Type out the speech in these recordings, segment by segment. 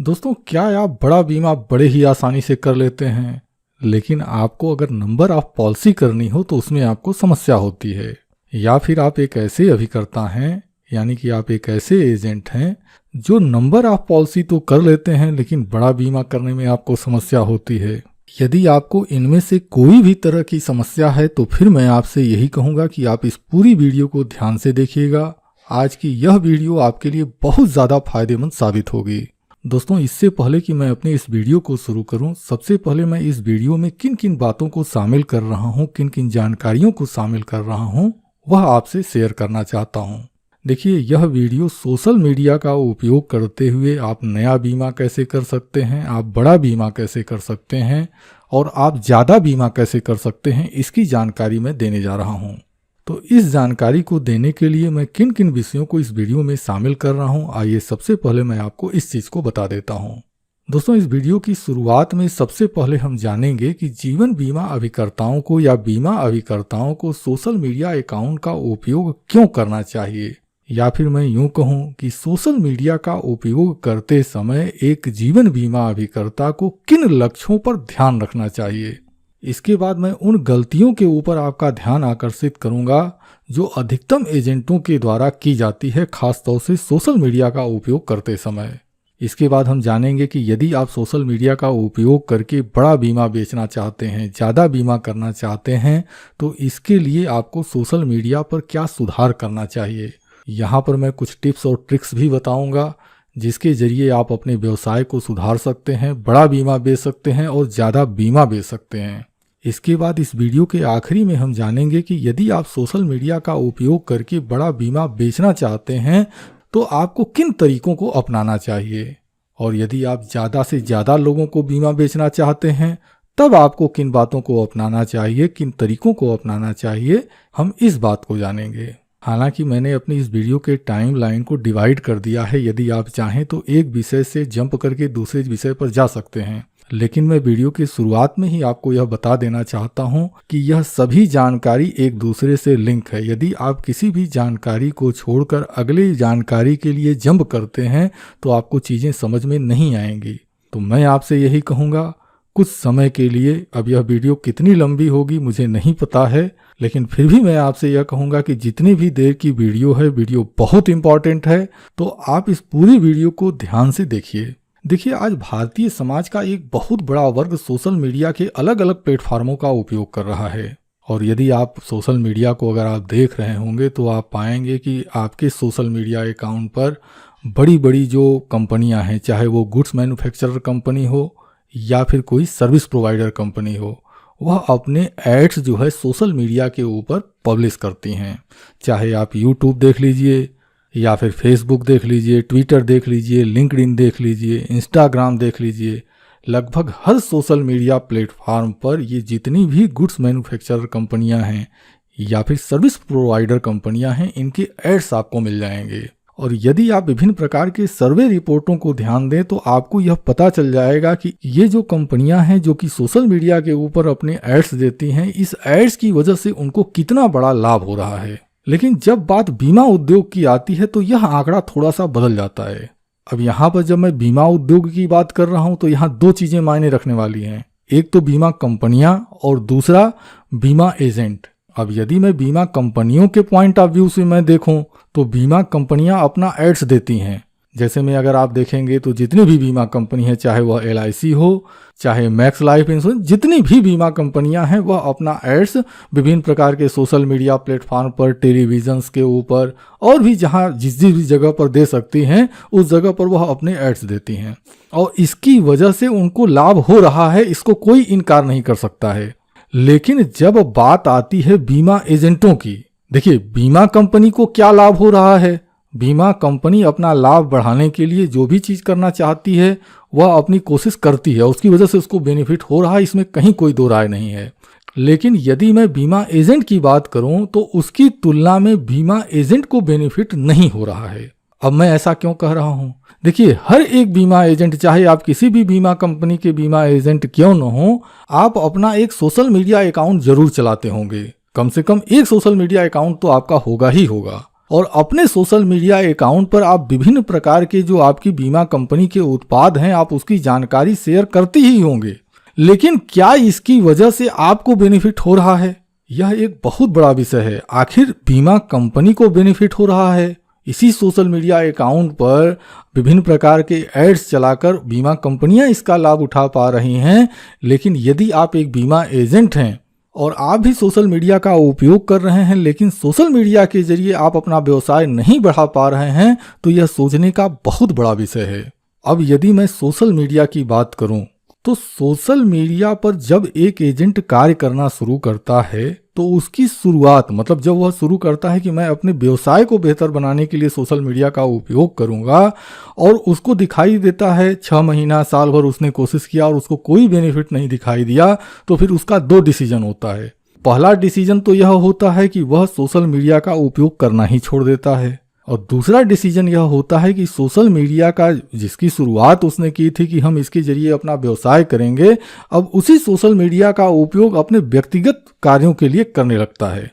दोस्तों, क्या आप बड़ा बीमा बड़े ही आसानी से कर लेते हैं, लेकिन आपको अगर नंबर ऑफ पॉलिसी करनी हो तो उसमें आपको समस्या होती है। या फिर आप एक ऐसे अभिकर्ता हैं, यानी कि आप एक ऐसे एजेंट हैं जो नंबर ऑफ पॉलिसी तो कर लेते हैं लेकिन बड़ा बीमा करने में आपको समस्या होती है। यदि आपको इनमें से कोई भी तरह की समस्या है तो फिर मैं आपसे यही कहूँगा कि आप इस पूरी वीडियो को ध्यान से देखिएगा। आज की यह वीडियो आपके लिए बहुत ज़्यादा फायदेमंद साबित होगी। दोस्तों, इससे पहले कि मैं अपने इस वीडियो को शुरू करूं, सबसे पहले मैं इस वीडियो में किन किन बातों को शामिल कर रहा हूं, किन किन जानकारियों को शामिल कर रहा हूं, वह आपसे शेयर करना चाहता हूं। देखिए, यह वीडियो सोशल मीडिया का उपयोग करते हुए आप नया बीमा कैसे कर सकते हैं, आप बड़ा बीमा कैसे कर सकते हैं और आप ज़्यादा बीमा कैसे कर सकते हैं, इसकी जानकारी मैं देने जा रहा हूँ। तो इस जानकारी को देने के लिए मैं किन किन विषयों को इस वीडियो में शामिल कर रहा हूं, आइए सबसे पहले मैं आपको इस चीज़ को बता देता हूं। दोस्तों, इस वीडियो की शुरुआत में सबसे पहले हम जानेंगे कि जीवन बीमा अभिकर्ताओं को या बीमा अभिकर्ताओं को सोशल मीडिया अकाउंट का उपयोग क्यों करना चाहिए, या फिर मैं यूं कहूं कि सोशल मीडिया का उपयोग करते समय एक जीवन बीमा अभिकर्ता को किन लक्ष्यों पर ध्यान रखना चाहिए। इसके बाद मैं उन गलतियों के ऊपर आपका ध्यान आकर्षित करूंगा जो अधिकतम एजेंटों के द्वारा की जाती है, खासतौर से सोशल मीडिया का उपयोग करते समय। इसके बाद हम जानेंगे कि यदि आप सोशल मीडिया का उपयोग करके बड़ा बीमा बेचना चाहते हैं, ज़्यादा बीमा करना चाहते हैं, तो इसके लिए आपको सोशल मीडिया पर क्या सुधार करना चाहिए। यहाँ पर मैं कुछ टिप्स और ट्रिक्स भी बताऊँगा जिसके जरिए आप अपने व्यवसाय को सुधार सकते हैं, बड़ा बीमा बेच सकते हैं और ज़्यादा बीमा बेच सकते हैं। इसके बाद इस वीडियो के आखिरी में हम जानेंगे कि यदि आप सोशल मीडिया का उपयोग करके बड़ा बीमा बेचना चाहते हैं तो आपको किन तरीकों को अपनाना चाहिए, और यदि आप ज़्यादा से ज़्यादा लोगों को बीमा बेचना चाहते हैं तब आपको किन बातों को अपनाना चाहिए, किन तरीकों को अपनाना चाहिए, हम इस बात को जानेंगे। हालांकि मैंने अपनी इस वीडियो के टाइम लाइन को डिवाइड कर दिया है, यदि आप चाहें तो एक विषय से जंप करके दूसरे विषय पर जा सकते हैं, लेकिन मैं वीडियो की शुरुआत में ही आपको यह बता देना चाहता हूं कि यह सभी जानकारी एक दूसरे से लिंक है। यदि आप किसी भी जानकारी को छोड़कर अगली जानकारी के लिए जंप करते हैं तो आपको चीज़ें समझ में नहीं आएंगी। तो मैं आपसे यही कहूँगा, कुछ समय के लिए, अब यह वीडियो कितनी लंबी होगी मुझे नहीं पता है, लेकिन फिर भी मैं आपसे यह कहूँगा कि जितनी भी देर की वीडियो है, वीडियो बहुत इंपॉर्टेंट है, तो आप इस पूरी वीडियो को ध्यान से देखिए। देखिए, आज भारतीय समाज का एक बहुत बड़ा वर्ग सोशल मीडिया के अलग अलग प्लेटफार्मों का उपयोग कर रहा है, और यदि आप सोशल मीडिया को अगर आप देख रहे होंगे तो आप पाएंगे कि आपके सोशल मीडिया अकाउंट पर बड़ी बड़ी जो कंपनियां हैं, चाहे वो गुड्स मैन्युफैक्चरर कंपनी हो या फिर कोई सर्विस प्रोवाइडर कंपनी हो, वह अपने एड्स जो है सोशल मीडिया के ऊपर पब्लिश करती हैं। चाहे आप यूट्यूब देख लीजिए या फिर फेसबुक देख लीजिए, ट्विटर देख लीजिए, लिंक्डइन देख लीजिए, इंस्टाग्राम देख लीजिए, लगभग हर सोशल मीडिया प्लेटफार्म पर ये जितनी भी गुड्स मैन्युफैक्चरर कंपनियां हैं या फिर सर्विस प्रोवाइडर कंपनियां हैं, इनके एड्स आपको मिल जाएंगे। और यदि आप विभिन्न प्रकार के सर्वे रिपोर्टों को ध्यान दें तो आपको यह पता चल जाएगा कि ये जो कंपनियां हैं जो कि सोशल मीडिया के ऊपर अपने एड्स देती हैं, इस एड्स की वजह से उनको कितना बड़ा लाभ हो रहा है। लेकिन जब बात बीमा उद्योग की आती है तो यह आंकड़ा थोड़ा सा बदल जाता है। अब यहाँ पर जब मैं बीमा उद्योग की बात कर रहा हूँ तो यहाँ दो चीजें मायने रखने वाली हैं, एक तो बीमा कंपनियां और दूसरा बीमा एजेंट। अब यदि मैं बीमा कंपनियों के पॉइंट ऑफ व्यू से मैं देखूं तो बीमा कंपनियां अपना एड्स देती हैं। जैसे में अगर आप देखेंगे तो जितनी भी बीमा कंपनी है, चाहे वह LIC हो, चाहे मैक्स लाइफ इंश्योरेंस, जितनी भी बीमा कंपनियां हैं वह अपना एड्स विभिन्न प्रकार के सोशल मीडिया प्लेटफॉर्म पर, टेलीविजन्स के ऊपर और भी जहां जिस भी जगह पर दे सकती हैं उस जगह पर वह अपने एड्स देती हैं, और इसकी वजह से उनको लाभ हो रहा है, इसको कोई इनकार नहीं कर सकता है। लेकिन जब बात आती है बीमा एजेंटों की, देखिए बीमा कंपनी को क्या लाभ हो रहा है। बीमा कंपनी अपना लाभ बढ़ाने के लिए जो भी चीज करना चाहती है वह अपनी कोशिश करती है, उसकी वजह से उसको बेनिफिट हो रहा है, इसमें कहीं कोई दो राय नहीं है। लेकिन यदि मैं बीमा एजेंट की बात करूं तो उसकी तुलना में बीमा एजेंट को बेनिफिट नहीं हो रहा है। अब मैं ऐसा क्यों कह रहा हूं? देखिए, हर एक बीमा एजेंट, चाहे आप किसी भी बीमा कंपनी के बीमा एजेंट क्यों न हो, आप अपना एक सोशल मीडिया अकाउंट जरूर चलाते होंगे। कम से कम एक सोशल मीडिया अकाउंट तो आपका होगा ही होगा। और अपने सोशल मीडिया अकाउंट पर आप विभिन्न प्रकार के जो आपकी बीमा कंपनी के उत्पाद हैं आप उसकी जानकारी शेयर करते ही होंगे, लेकिन क्या इसकी वजह से आपको बेनिफिट हो रहा है? यह एक बहुत बड़ा विषय है। आखिर बीमा कंपनी को बेनिफिट हो रहा है, इसी सोशल मीडिया अकाउंट पर विभिन्न प्रकार के एड्स चलाकर बीमा कंपनियां इसका लाभ उठा पा रही हैं। लेकिन यदि आप एक बीमा एजेंट हैं और आप भी सोशल मीडिया का उपयोग कर रहे हैं, लेकिन सोशल मीडिया के जरिए आप अपना व्यवसाय नहीं बढ़ा पा रहे हैं, तो यह सोचने का बहुत बड़ा विषय है। अब यदि मैं सोशल मीडिया की बात करूं, तो सोशल मीडिया पर जब एक एजेंट कार्य करना शुरू करता है तो उसकी शुरुआत मतलब जब वह शुरू करता है कि मैं अपने व्यवसाय को बेहतर बनाने के लिए सोशल मीडिया का उपयोग करूंगा और उसको दिखाई देता है 6 महीना साल भर उसने कोशिश किया और उसको कोई बेनिफिट नहीं दिखाई दिया, तो फिर उसका 2 डिसीजन होता है। पहला डिसीजन तो यह होता है कि वह सोशल मीडिया का उपयोग करना ही छोड़ देता है, और दूसरा डिसीजन यह होता है कि सोशल मीडिया का जिसकी शुरुआत उसने की थी कि हम इसके जरिए अपना व्यवसाय करेंगे, अब उसी सोशल मीडिया का उपयोग अपने व्यक्तिगत कार्यों के लिए करने लगता है।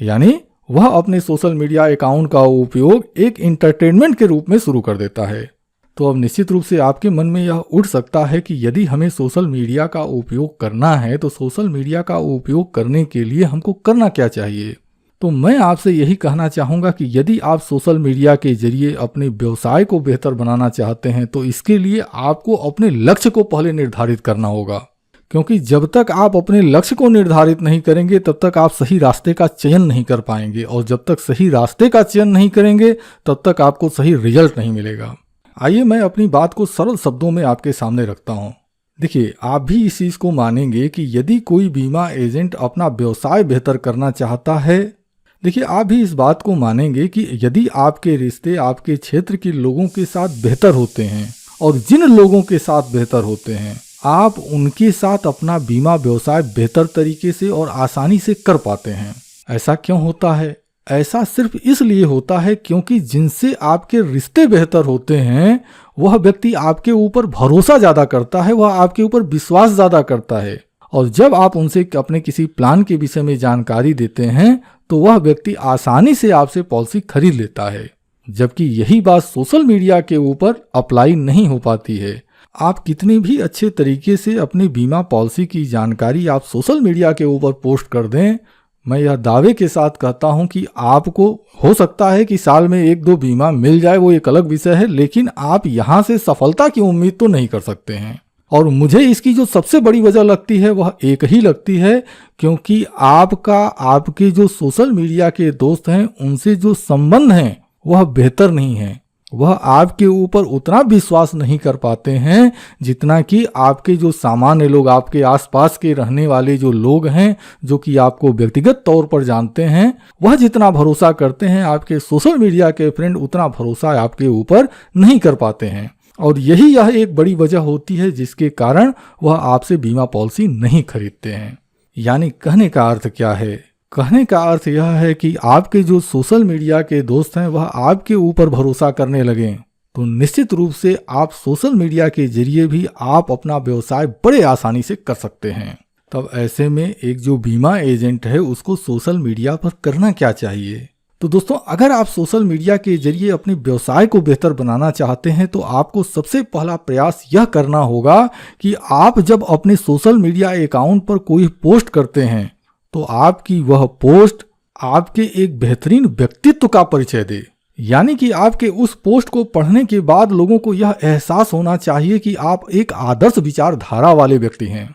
यानी वह अपने सोशल मीडिया अकाउंट का उपयोग एक एंटरटेनमेंट के रूप में शुरू कर देता है। तो अब निश्चित रूप से आपके मन में यह उठ सकता है कि यदि हमें सोशल मीडिया का उपयोग करना है तो सोशल मीडिया का उपयोग करने के लिए हमको करना क्या चाहिए। तो मैं आपसे यही कहना चाहूँगा कि यदि आप सोशल मीडिया के जरिए अपने व्यवसाय को बेहतर बनाना चाहते हैं तो इसके लिए आपको अपने लक्ष्य को पहले निर्धारित करना होगा, क्योंकि जब तक आप अपने लक्ष्य को निर्धारित नहीं करेंगे तब तक आप सही रास्ते का चयन नहीं कर पाएंगे, और जब तक सही रास्ते का चयन नहीं करेंगे तब तक आपको सही रिजल्ट नहीं मिलेगा। आइए मैं अपनी बात को सरल शब्दों में आपके सामने रखता हूँ। देखिए, आप भी इस चीज़ को मानेंगे कि यदि कोई बीमा एजेंट अपना व्यवसाय बेहतर करना चाहता है, देखिए आप भी इस बात को मानेंगे कि यदि आपके रिश्ते आपके क्षेत्र के लोगों के साथ बेहतर होते हैं और जिन लोगों के साथ बेहतर होते हैं आप उनके साथ अपना बीमा व्यवसाय बेहतर तरीके से और आसानी से कर पाते हैं। ऐसा क्यों होता है? ऐसा सिर्फ इसलिए होता है क्योंकि जिनसे आपके रिश्ते बेहतर होते हैं वह व्यक्ति आपके ऊपर भरोसा ज़्यादा करता है, वह आपके ऊपर विश्वास ज़्यादा करता है, और जब आप उनसे अपने किसी प्लान के विषय में जानकारी देते हैं तो वह व्यक्ति आसानी से आपसे पॉलिसी खरीद लेता है। जबकि यही बात सोशल मीडिया के ऊपर अप्लाई नहीं हो पाती है। आप कितनी भी अच्छे तरीके से अपनी बीमा पॉलिसी की जानकारी आप सोशल मीडिया के ऊपर पोस्ट कर दें, मैं यह दावे के साथ कहता हूं कि आपको हो सकता है कि साल में 1-2 बीमा मिल जाए, वो एक अलग विषय है, लेकिन आप यहां से सफलता की उम्मीद तो नहीं कर सकते हैं। और मुझे इसकी जो सबसे बड़ी वजह लगती है वह एक ही लगती है, क्योंकि आपके जो सोशल मीडिया के दोस्त हैं उनसे जो संबंध हैं वह बेहतर नहीं है। वह आपके ऊपर उतना विश्वास नहीं कर पाते हैं जितना कि आपके जो सामान्य लोग, आपके आसपास के रहने वाले जो लोग हैं जो कि आपको व्यक्तिगत तौर पर जानते हैं, वह जितना भरोसा करते हैं आपके सोशल मीडिया के फ्रेंड उतना भरोसा आपके ऊपर नहीं कर पाते हैं। और यह एक बड़ी वजह होती है जिसके कारण वह आपसे बीमा पॉलिसी नहीं खरीदते हैं। यानी कहने का अर्थ क्या है? कहने का अर्थ यह है कि आपके जो सोशल मीडिया के दोस्त हैं वह आपके ऊपर भरोसा करने लगें तो निश्चित रूप से आप सोशल मीडिया के जरिए भी आप अपना व्यवसाय बड़े आसानी से कर सकते हैं। तब ऐसे में एक जो बीमा एजेंट है उसको सोशल मीडिया पर करना क्या चाहिए? तो दोस्तों, अगर आप सोशल मीडिया के जरिए अपने व्यवसाय को बेहतर बनाना चाहते हैं तो आपको सबसे पहला प्रयास यह करना होगा कि आप जब अपने सोशल मीडिया अकाउंट पर कोई पोस्ट करते हैं तो आपकी वह पोस्ट आपके एक बेहतरीन व्यक्तित्व का परिचय दे। यानी कि आपके उस पोस्ट को पढ़ने के बाद लोगों को यह एहसास होना चाहिए कि आप एक आदर्श विचारधारा वाले व्यक्ति हैं।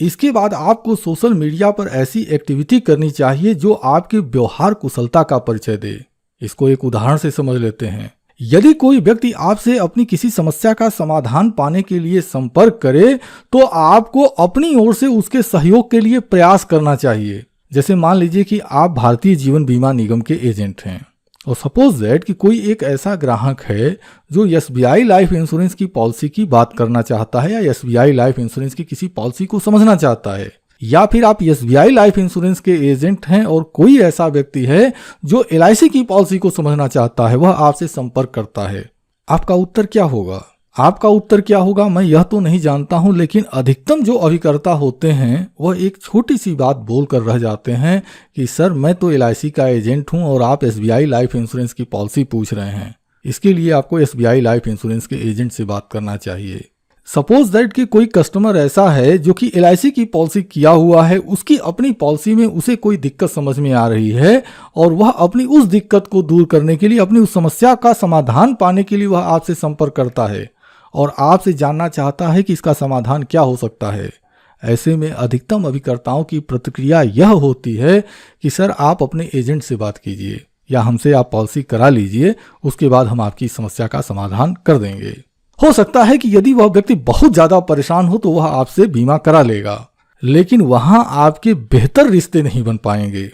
इसके बाद आपको सोशल मीडिया पर ऐसी एक्टिविटी करनी चाहिए जो आपके व्यवहार कुशलता का परिचय दे। इसको एक उदाहरण से समझ लेते हैं। यदि कोई व्यक्ति आपसे अपनी किसी समस्या का समाधान पाने के लिए संपर्क करे तो आपको अपनी ओर से उसके सहयोग के लिए प्रयास करना चाहिए। जैसे मान लीजिए कि आप भारतीय जीवन बीमा निगम के एजेंट हैं और सपोज दैट कि कोई एक ऐसा ग्राहक है जो SBI लाइफ इंश्योरेंस की पॉलिसी की बात करना चाहता है या SBI लाइफ इंश्योरेंस की किसी पॉलिसी को समझना चाहता है, या फिर आप SBI लाइफ इंश्योरेंस के एजेंट हैं और कोई ऐसा व्यक्ति है जो LIC की पॉलिसी को समझना चाहता है, वह आपसे संपर्क करता है। आपका उत्तर क्या होगा? आपका उत्तर क्या होगा मैं यह तो नहीं जानता हूं, लेकिन अधिकतम जो अभिकर्ता होते हैं वह एक छोटी सी बात बोलकर रह जाते हैं कि सर मैं तो LIC का एजेंट हूं और आप SBI लाइफ इंश्योरेंस की पॉलिसी पूछ रहे हैं। इसके लिए आपको SBI लाइफ इंश्योरेंस के एजेंट से बात करना चाहिए। सपोज दैट कि कोई कस्टमर ऐसा है जो कि LIC की पॉलिसी किया हुआ है, उसकी अपनी पॉलिसी में उसे कोई दिक्कत समझ में आ रही है और वह अपनी उस दिक्कत को दूर करने के लिए, अपनी उस समस्या का समाधान पाने के लिए वह आपसे संपर्क करता है और आपसे जानना चाहता है कि इसका समाधान क्या हो सकता है। ऐसे में अधिकतम अभिकर्ताओं की प्रतिक्रिया यह होती है कि सर आप अपने एजेंट से बात कीजिए या हमसे आप पॉलिसी करा लीजिए, उसके बाद हम आपकी समस्या का समाधान कर देंगे। हो सकता है कि यदि वह व्यक्ति बहुत ज्यादा परेशान हो तो वह आपसे बीमा करा लेगा, लेकिन वहां आपके बेहतर रिश्ते नहीं बन पाएंगे।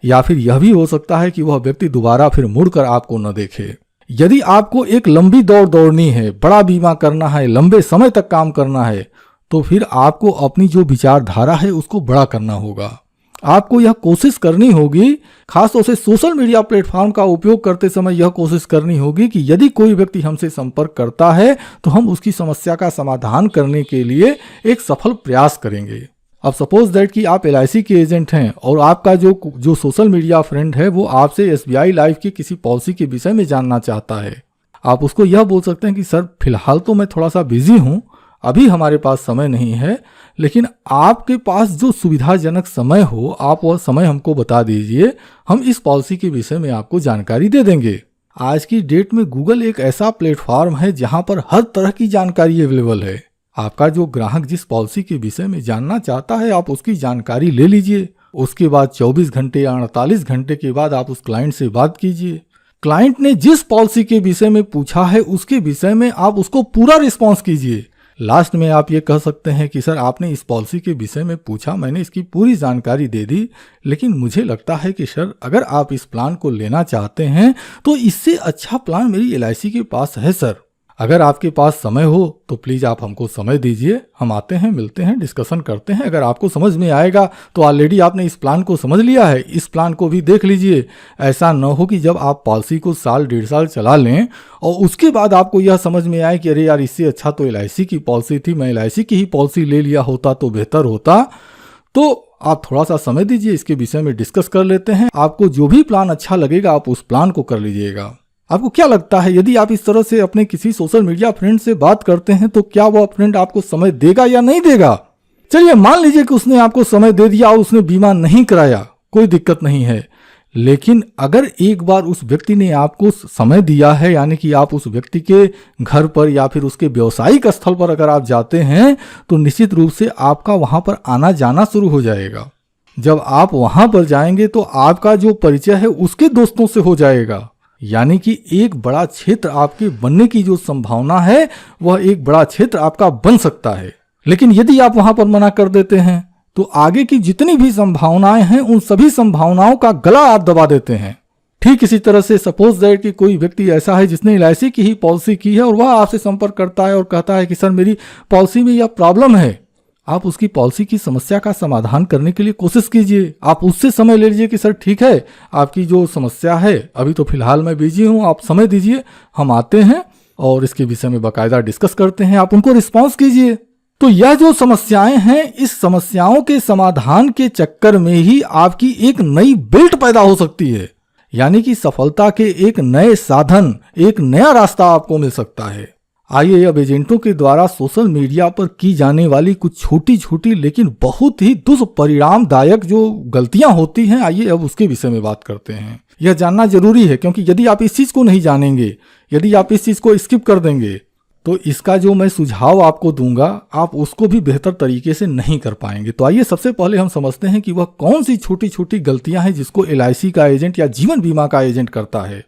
या फिर यह भी हो सकता है कि वह व्यक्ति दोबारा फिर मुड़कर आपको न देखे। यदि आपको एक लंबी दौड़ दौड़नी है, बड़ा बीमा करना है, लंबे समय तक काम करना है, तो फिर आपको अपनी जो विचारधारा है उसको बड़ा करना होगा। आपको यह कोशिश करनी होगी, खासतौर से सोशल मीडिया प्लेटफॉर्म का उपयोग करते समय यह कोशिश करनी होगी कि यदि कोई व्यक्ति हमसे संपर्क करता है तो हम उसकी समस्या का समाधान करने के लिए एक सफल प्रयास करेंगे। अब सपोज दैट कि आप LIC के एजेंट हैं और आपका जो सोशल मीडिया फ्रेंड है वो आपसे SBI लाइफ की किसी पॉलिसी के विषय में जानना चाहता है। आप उसको यह बोल सकते हैं कि सर फिलहाल तो मैं थोड़ा सा बिजी हूं, अभी हमारे पास समय नहीं है, लेकिन आपके पास जो सुविधाजनक समय हो आप वह समय हमको बता दीजिए, हम इस पॉलिसी के विषय में आपको जानकारी दे देंगे। आज की डेट में गूगल एक ऐसा प्लेटफॉर्म है जहां पर हर तरह की जानकारी अवेलेबल है। आपका जो ग्राहक जिस पॉलिसी के विषय में जानना चाहता है आप उसकी जानकारी ले लीजिए, उसके बाद 24 घंटे या 48 घंटे के बाद आप उस क्लाइंट से बात कीजिए। क्लाइंट ने जिस पॉलिसी के विषय में पूछा है उसके विषय में आप उसको पूरा रिस्पॉन्स कीजिए। लास्ट में आप ये कह सकते हैं कि सर आपने इस पॉलिसी के विषय में पूछा, मैंने इसकी पूरी जानकारी दे दी, लेकिन मुझे लगता है कि सर अगर आप इस प्लान को लेना चाहते हैं तो इससे अच्छा प्लान मेरी LIC के पास है सर। अगर आपके पास समय हो तो प्लीज़ आप हमको समय दीजिए, हम आते हैं, मिलते हैं, डिस्कशन करते हैं। अगर आपको समझ में आएगा तो ऑलरेडी आपने इस प्लान को समझ लिया है, इस प्लान को भी देख लीजिए। ऐसा न हो कि जब आप पॉलिसी को साल 1.5 साल चला लें और उसके बाद आपको यह समझ में आए कि अरे यार इससे अच्छा तो LIC की पॉलिसी थी, मैं LIC की ही पॉलिसी ले लिया होता तो बेहतर होता। तो आप थोड़ा सा समय दीजिए, इसके विषय में डिस्कस कर लेते हैं। आपको जो भी प्लान अच्छा लगेगा आप उस प्लान को कर लीजिएगा। आपको क्या लगता है यदि आप इस तरह से अपने किसी सोशल मीडिया फ्रेंड से बात करते हैं तो क्या वो फ्रेंड आपको समय देगा या नहीं देगा? चलिए मान लीजिए कि उसने आपको समय दे दिया और उसने बीमा नहीं कराया, कोई दिक्कत नहीं है। लेकिन अगर एक बार उस व्यक्ति ने आपको समय दिया है, यानी कि आप उस व्यक्ति के घर पर या फिर उसके व्यावसायिक स्थल पर अगर आप जाते हैं तो निश्चित रूप से आपका वहां पर आना जाना शुरू हो जाएगा। जब आप वहां पर जाएंगे तो आपका जो परिचय है उसके दोस्तों से हो जाएगा, यानी कि एक बड़ा क्षेत्र आपके बनने की जो संभावना है वह एक बड़ा क्षेत्र आपका बन सकता है। लेकिन यदि आप वहां पर मना कर देते हैं तो आगे की जितनी भी संभावनाएं हैं उन सभी संभावनाओं का गला आप दबा देते हैं। ठीक इसी तरह से सपोज दैट कि कोई व्यक्ति ऐसा है जिसने LIC की ही पॉलिसी की है और वह आपसे संपर्क करता है और कहता है कि सर मेरी पॉलिसी में यह प्रॉब्लम है। आप उसकी पॉलिसी की समस्या का समाधान करने के लिए कोशिश कीजिए। आप उससे समय ले लीजिए कि सर ठीक है आपकी जो समस्या है अभी तो फिलहाल मैं बिजी हूं, आप समय दीजिए, हम आते हैं और इसके विषय में बाकायदा डिस्कस करते हैं। आप उनको रिस्पॉन्स कीजिए। तो यह जो समस्याएं हैं, इस समस्याओं के समाधान के चक्कर में ही आपकी एक नई बेल्ट पैदा हो सकती है, यानी कि सफलता के एक नए साधन, एक नया रास्ता आपको मिल सकता है। आइए अब एजेंटों के द्वारा सोशल मीडिया पर की जाने वाली कुछ छोटी छोटी लेकिन बहुत ही दुष्परिणामदायक जो गलतियां होती हैं, आइए अब उसके विषय में बात करते हैं। यह जानना जरूरी है क्योंकि यदि आप इस चीज को नहीं जानेंगे, यदि आप इस चीज को स्किप कर देंगे तो इसका जो मैं सुझाव आपको दूंगा आप उसको भी बेहतर तरीके से नहीं कर पाएंगे। तो आइए सबसे पहले हम समझते हैं कि वह कौन सी छोटी छोटी गलतियां हैं जिसको LIC का एजेंट या जीवन बीमा का एजेंट करता है।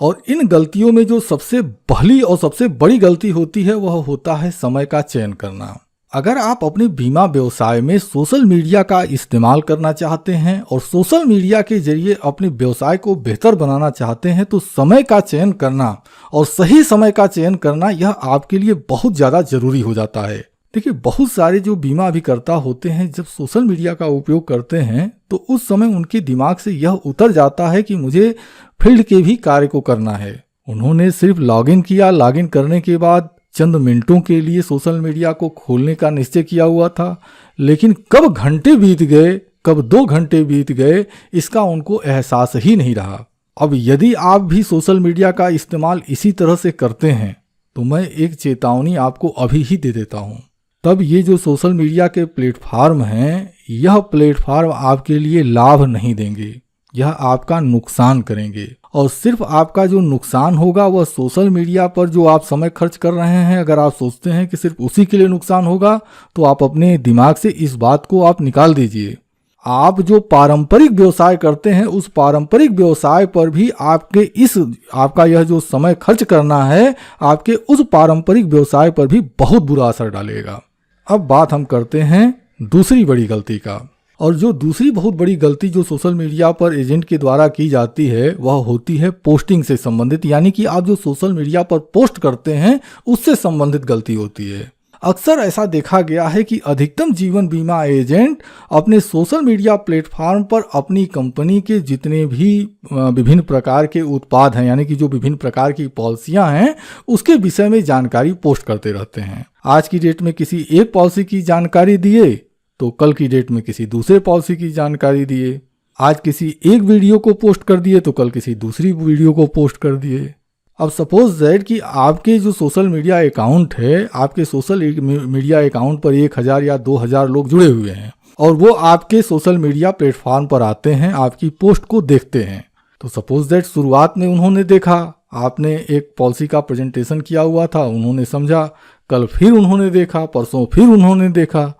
और इन गलतियों में जो सबसे पहली और सबसे बड़ी गलती होती है वह होता है समय का चयन करना। अगर आप अपने बीमा व्यवसाय में सोशल मीडिया का इस्तेमाल करना चाहते हैं और सोशल मीडिया के जरिए अपने व्यवसाय को बेहतर बनाना चाहते हैं तो समय का चयन करना और सही समय का चयन करना यह आपके लिए बहुत ज़्यादा जरूरी हो जाता है। देखिए बहुत सारे जो बीमा अभिकर्ता होते हैं जब सोशल मीडिया का उपयोग करते हैं तो उस समय उनके दिमाग से यह उतर जाता है कि मुझे फील्ड के भी कार्य को करना है। उन्होंने सिर्फ लॉगिन किया, लॉगिन करने के बाद चंद मिनटों के लिए सोशल मीडिया को खोलने का निश्चय किया हुआ था, लेकिन कब घंटे बीत गए, कब 2 घंटे बीत गए, इसका उनको एहसास ही नहीं रहा। अब यदि आप भी सोशल मीडिया का इस्तेमाल इसी तरह से करते हैं तो मैं एक चेतावनी आपको अभी ही दे देता हूँ। तब ये जो सोशल मीडिया के प्लेटफार्म हैं, यह प्लेटफार्म आपके लिए लाभ नहीं देंगे, यह आपका नुकसान करेंगे। और सिर्फ आपका जो नुकसान होगा वह सोशल मीडिया पर जो आप समय खर्च कर रहे हैं, अगर आप सोचते हैं कि सिर्फ उसी के लिए नुकसान होगा तो आप अपने दिमाग से इस बात को आप निकाल दीजिए। आप जो पारंपरिक व्यवसाय करते हैं उस पारंपरिक व्यवसाय पर भी आपका यह जो समय खर्च करना है, आपके उस पारंपरिक व्यवसाय पर भी बहुत बुरा असर डालेगा। अब बात हम करते हैं दूसरी बड़ी गलती का। और जो दूसरी बहुत बड़ी गलती जो सोशल मीडिया पर एजेंट के द्वारा की जाती है वह होती है पोस्टिंग से संबंधित, यानी कि आप जो सोशल मीडिया पर पोस्ट करते हैं उससे संबंधित गलती होती है। अक्सर ऐसा देखा गया है कि अधिकतम जीवन बीमा एजेंट अपने सोशल मीडिया प्लेटफॉर्म पर अपनी कंपनी के जितने भी विभिन्न प्रकार के उत्पाद हैं, यानी कि जो विभिन्न प्रकार की पॉलिसियां हैं, उसके विषय में जानकारी पोस्ट करते रहते हैं। आज की डेट में किसी एक पॉलिसी की जानकारी दिए तो कल की डेट में किसी दूसरे पॉलिसी की जानकारी दिए। आज किसी एक वीडियो को पोस्ट कर दिए तो कल किसी दूसरी वीडियो को पोस्ट कर दिए। अब सपोज दैट कि आपके जो सोशल मीडिया अकाउंट है, आपके सोशल मीडिया अकाउंट पर 1000 या 2000 लोग जुड़े हुए हैं और वो आपके सोशल मीडिया प्लेटफॉर्म पर आते हैं, आपकी पोस्ट को देखते हैं। तो सपोज दैट शुरुआत में उन्होंने देखा, आपने एक पॉलिसी का प्रेजेंटेशन किया हुआ था, उन्होंने समझा, कल फिर उन्होंने देखा, परसों फिर उन्होंने देखा।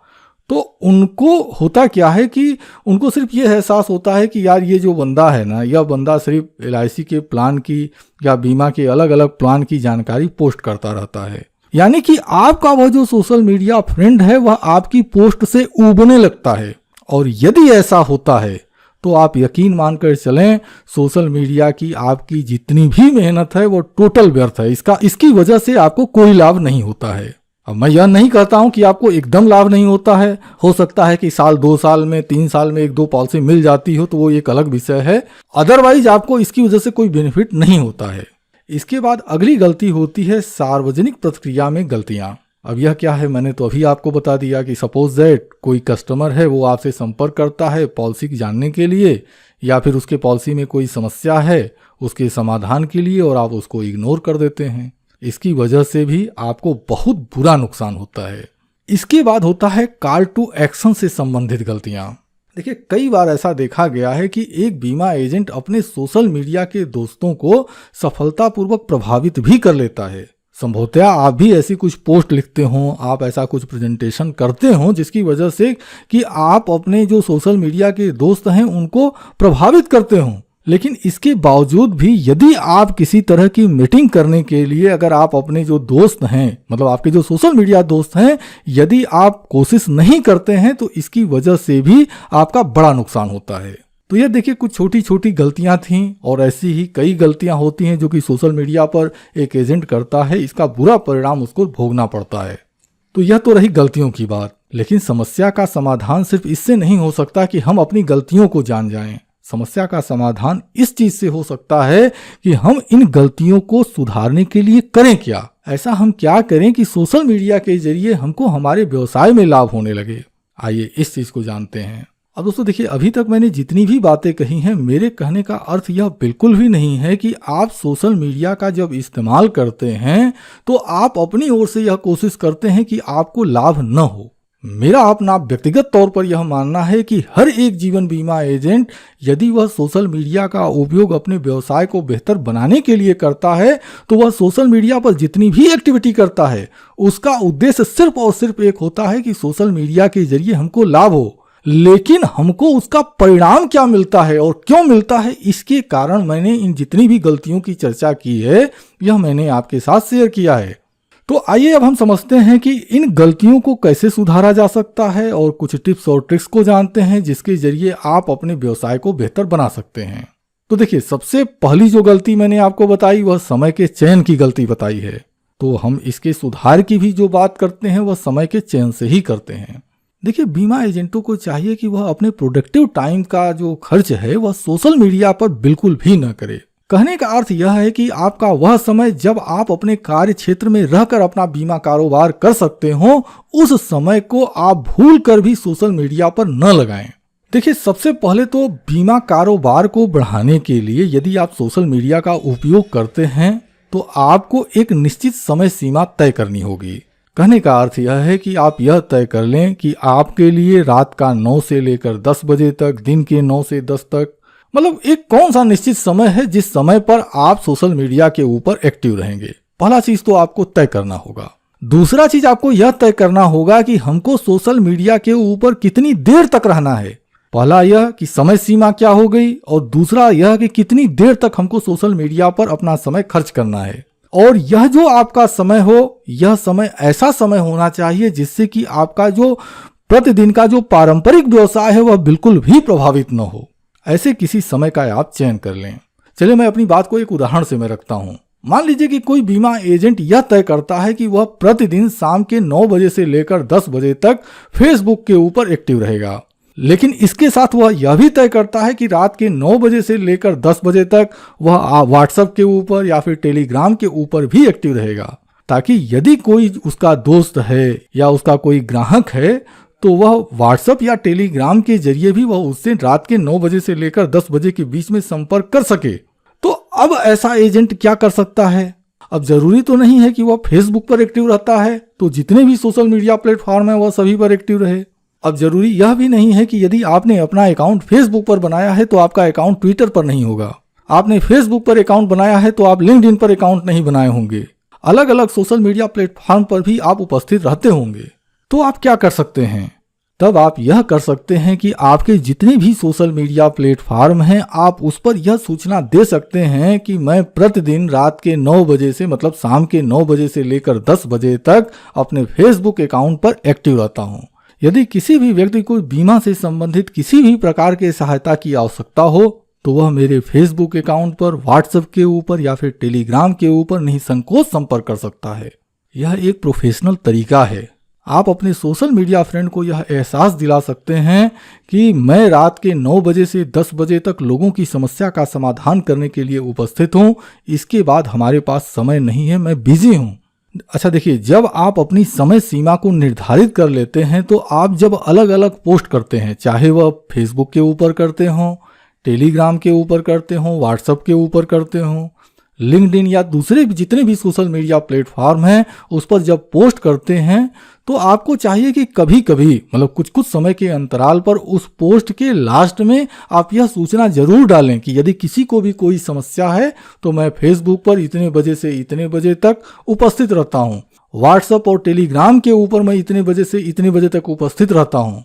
तो उनको होता क्या है कि उनको सिर्फ ये एहसास होता है कि यार ये जो बंदा है ना, यह बंदा सिर्फ LIC के प्लान की या बीमा के अलग अलग प्लान की जानकारी पोस्ट करता रहता है। यानी कि आपका वह जो सोशल मीडिया फ्रेंड है वह आपकी पोस्ट से ऊबने लगता है। और यदि ऐसा होता है तो आप यकीन मानकर चलें, सोशल मीडिया की आपकी जितनी भी मेहनत है वो टोटल व्यर्थ है। इसकी वजह से आपको कोई लाभ नहीं होता है। अब मैं यह नहीं कहता हूं कि आपको एकदम लाभ नहीं होता है, हो सकता है कि साल 2 साल में 3 साल में 1-2 पॉलिसी मिल जाती हो तो वो एक अलग विषय है, अदरवाइज आपको इसकी वजह से कोई बेनिफिट नहीं होता है। इसके बाद अगली गलती होती है सार्वजनिक प्रतिक्रिया में गलतियां। अब यह क्या है, मैंने तो अभी आपको बता दिया कि सपोज दैट कोई कस्टमर है, वो आपसे संपर्क करता है पॉलिसी जानने के लिए या फिर उसके पॉलिसी में कोई समस्या है उसके समाधान के लिए, और आप उसको इग्नोर कर देते हैं। इसकी वजह से भी आपको बहुत बुरा नुकसान होता है। इसके बाद होता है कॉल टू एक्शन से संबंधित गलतियां। देखिए, कई बार ऐसा देखा गया है कि एक बीमा एजेंट अपने सोशल मीडिया के दोस्तों को सफलतापूर्वक प्रभावित भी कर लेता है। संभवतः आप भी ऐसी कुछ पोस्ट लिखते हों, आप ऐसा कुछ प्रेजेंटेशन करते हों जिसकी वजह से कि आप अपने जो सोशल मीडिया के दोस्त हैं उनको प्रभावित करते हों। लेकिन इसके बावजूद भी यदि आप किसी तरह की मीटिंग करने के लिए अगर आप अपने जो दोस्त हैं, मतलब आपके जो सोशल मीडिया दोस्त हैं, यदि आप कोशिश नहीं करते हैं तो इसकी वजह से भी आपका बड़ा नुकसान होता है। तो यह देखिए, कुछ छोटी छोटी गलतियां थीं और ऐसी ही कई गलतियां होती हैं जो कि सोशल मीडिया पर एक एजेंट करता है, इसका बुरा परिणाम उसको भोगना पड़ता है। तो यह तो रही गलतियों की बात, लेकिन समस्या का समाधान सिर्फ इससे नहीं हो सकता कि हम अपनी गलतियों को जान जाएं। समस्या का समाधान इस चीज से हो सकता है कि हम इन गलतियों को सुधारने के लिए करें क्या। ऐसा हम क्या करें कि सोशल मीडिया के जरिए हमको हमारे व्यवसाय में लाभ होने लगे। आइए इस चीज को जानते हैं। अब दोस्तों देखिए, अभी तक मैंने जितनी भी बातें कही हैं, मेरे कहने का अर्थ यह बिल्कुल भी नहीं है कि आप सोशल मीडिया का जब इस्तेमाल करते हैं तो आप अपनी ओर से यह कोशिश करते हैं कि आपको लाभ न हो। मेरा अपना व्यक्तिगत तौर पर यह मानना है कि हर एक जीवन बीमा एजेंट यदि वह सोशल मीडिया का उपयोग अपने व्यवसाय को बेहतर बनाने के लिए करता है तो वह सोशल मीडिया पर जितनी भी एक्टिविटी करता है उसका उद्देश्य सिर्फ और सिर्फ एक होता है कि सोशल मीडिया के जरिए हमको लाभ हो। लेकिन हमको उसका परिणाम क्या मिलता है और क्यों मिलता है, इसके कारण मैंने इन जितनी भी गलतियों की चर्चा की है यह मैंने आपके साथ शेयर किया है। तो आइए अब हम समझते हैं कि इन गलतियों को कैसे सुधारा जा सकता है और कुछ टिप्स और ट्रिक्स को जानते हैं जिसके जरिए आप अपने व्यवसाय को बेहतर बना सकते हैं। तो देखिए, सबसे पहली जो गलती मैंने आपको बताई वह समय के चयन की गलती बताई है। तो हम इसके सुधार की भी जो बात करते हैं वह समय के चयन से ही करते हैं। देखिए, बीमा एजेंटों को चाहिए कि वह अपने प्रोडक्टिव टाइम का जो खर्च है वह सोशल मीडिया पर बिल्कुल भी न करे। कहने का अर्थ यह है कि आपका वह समय जब आप अपने कार्य क्षेत्र में रहकर अपना बीमा कारोबार कर सकते हो, उस समय को आप भूल कर भी सोशल मीडिया पर न लगाएं। देखिए, सबसे पहले तो बीमा कारोबार को बढ़ाने के लिए यदि आप सोशल मीडिया का उपयोग करते हैं तो आपको एक निश्चित समय सीमा तय करनी होगी। कहने का अर्थ यह है कि आप यह तय कर लें कि आपके लिए रात का 9 से लेकर 10 बजे तक, दिन के 9 से 10 तक, मतलब एक कौन सा निश्चित समय है जिस समय पर आप सोशल मीडिया के ऊपर एक्टिव रहेंगे। पहला चीज तो आपको तय करना होगा। दूसरा चीज आपको यह तय करना होगा कि हमको सोशल मीडिया के ऊपर कितनी देर तक रहना है। पहला यह कि समय सीमा क्या हो गई, और दूसरा यह कि कितनी देर तक हमको सोशल मीडिया पर अपना समय खर्च करना है। और यह जो आपका समय हो, यह समय ऐसा समय होना चाहिए जिससे कि आपका जो प्रतिदिन का जो पारंपरिक व्यवसाय है वह बिल्कुल भी प्रभावित न हो। ऐसे किसी समय का आप चयन कर लें। चलिए, मैं अपनी बात को एक उदाहरण से मैं रखता हूं। मान लीजिए कि कोई बीमा एजेंट यह तय करता है कि वह प्रतिदिन शाम के 9 बजे से लेकर 10 बजे तक फेसबुक के ऊपर एक्टिव रहेगा, लेकिन इसके साथ वह यह भी तय करता है कि रात के 9 बजे से लेकर 10 बजे तक वह व्हाट्सएप के ऊपर या फिर टेलीग्राम के ऊपर भी एक्टिव रहेगा, ताकि यदि कोई उसका दोस्त है या उसका कोई ग्राहक है तो वह व्हाट्सएप या टेलीग्राम के जरिए भी वह उससे रात के 9 बजे से लेकर 10 बजे के बीच में संपर्क कर सके। तो अब ऐसा एजेंट क्या कर सकता है? अब जरूरी तो नहीं है कि वह फेसबुक पर एक्टिव रहता है तो जितने भी सोशल मीडिया प्लेटफॉर्म है वह सभी पर एक्टिव रहे। अब जरूरी यह भी नहीं है कि यदि आपने अपना अकाउंट फेसबुक पर बनाया है तो आपका अकाउंट ट्विटर पर नहीं होगा। आपने फेसबुक पर अकाउंट बनाया है तो आप लिंक्डइन पर अकाउंट नहीं बनाए होंगे। अलग अलग सोशल मीडिया प्लेटफॉर्म पर भी आप उपस्थित रहते होंगे। तो आप क्या कर सकते हैं? तब आप यह कर सकते हैं कि आपके जितने भी सोशल मीडिया प्लेटफॉर्म हैं आप उस पर यह सूचना दे सकते हैं कि मैं प्रतिदिन रात के 9 बजे से, मतलब शाम के 9 बजे से लेकर 10 बजे तक अपने फेसबुक अकाउंट पर एक्टिव रहता हूं। यदि किसी भी व्यक्ति को बीमा से संबंधित किसी भी प्रकार की सहायता की आवश्यकता हो तो वह मेरे फेसबुक अकाउंट पर, व्हाट्सएप के ऊपर या फिर टेलीग्राम के ऊपर निसंकोच संपर्क कर सकता है। यह एक प्रोफेशनल तरीका है। आप अपने सोशल मीडिया फ्रेंड को यह एहसास दिला सकते हैं कि मैं रात के 9 बजे से 10 बजे तक लोगों की समस्या का समाधान करने के लिए उपस्थित हूं। इसके बाद हमारे पास समय नहीं है, मैं बिजी हूं। अच्छा देखिए, जब आप अपनी समय सीमा को निर्धारित कर लेते हैं तो आप जब अलग अलग पोस्ट करते हैं, चाहे वह फेसबुक के ऊपर करते हों, टेलीग्राम के ऊपर करते हों, व्हाट्सएप के ऊपर करते हों, लिंक्डइन या दूसरे जितने भी सोशल मीडिया प्लेटफॉर्म हैं उस पर जब पोस्ट करते हैं तो आपको चाहिए कि कभी कभी, मतलब कुछ कुछ समय के अंतराल पर उस पोस्ट के लास्ट में आप यह सूचना जरूर डालें कि यदि किसी को भी कोई समस्या है तो मैं फेसबुक पर इतने बजे से इतने बजे तक उपस्थित रहता हूँ, व्हाट्सएप और टेलीग्राम के ऊपर मैं इतने बजे से इतने बजे तक उपस्थित रहता हूँ।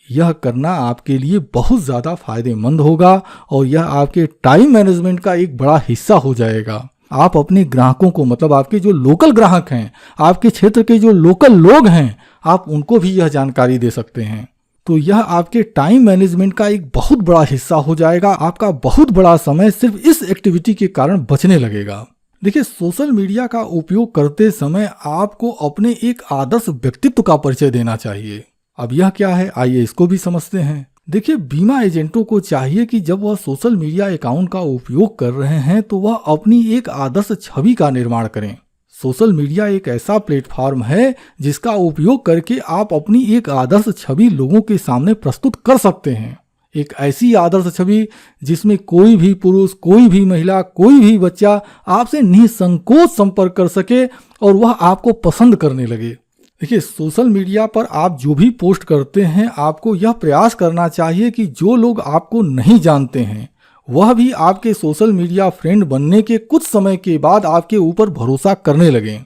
यह करना आपके लिए बहुत ज़्यादा फायदेमंद होगा और यह आपके टाइम मैनेजमेंट का एक बड़ा हिस्सा हो जाएगा। आप अपने ग्राहकों को, मतलब आपके जो लोकल ग्राहक हैं, आपके क्षेत्र के जो लोकल लोग हैं, आप उनको भी यह जानकारी दे सकते हैं। तो यह आपके टाइम मैनेजमेंट का एक बहुत बड़ा हिस्सा हो जाएगा। आपका बहुत बड़ा समय सिर्फ इस एक्टिविटी के कारण बचने लगेगा। देखिए, सोशल मीडिया का उपयोग करते समय आपको अपने एक आदर्श व्यक्तित्व का परिचय देना चाहिए। अब यह क्या है, आइए इसको भी समझते हैं। देखिए, बीमा एजेंटों को चाहिए कि जब वह सोशल मीडिया अकाउंट का उपयोग कर रहे हैं तो वह अपनी एक आदर्श छवि का निर्माण करें। सोशल मीडिया एक ऐसा प्लेटफॉर्म है जिसका उपयोग करके आप अपनी एक आदर्श छवि लोगों के सामने प्रस्तुत कर सकते हैं। एक ऐसी आदर्श छवि जिसमें कोई भी पुरुष, कोई भी महिला, कोई भी बच्चा आपसे निसंकोच संपर्क कर सके और वह आपको पसंद करने लगे। देखिए, सोशल मीडिया पर आप जो भी पोस्ट करते हैं आपको यह प्रयास करना चाहिए कि जो लोग आपको नहीं जानते हैं वह भी आपके सोशल मीडिया फ्रेंड बनने के कुछ समय के बाद आपके ऊपर भरोसा करने लगें,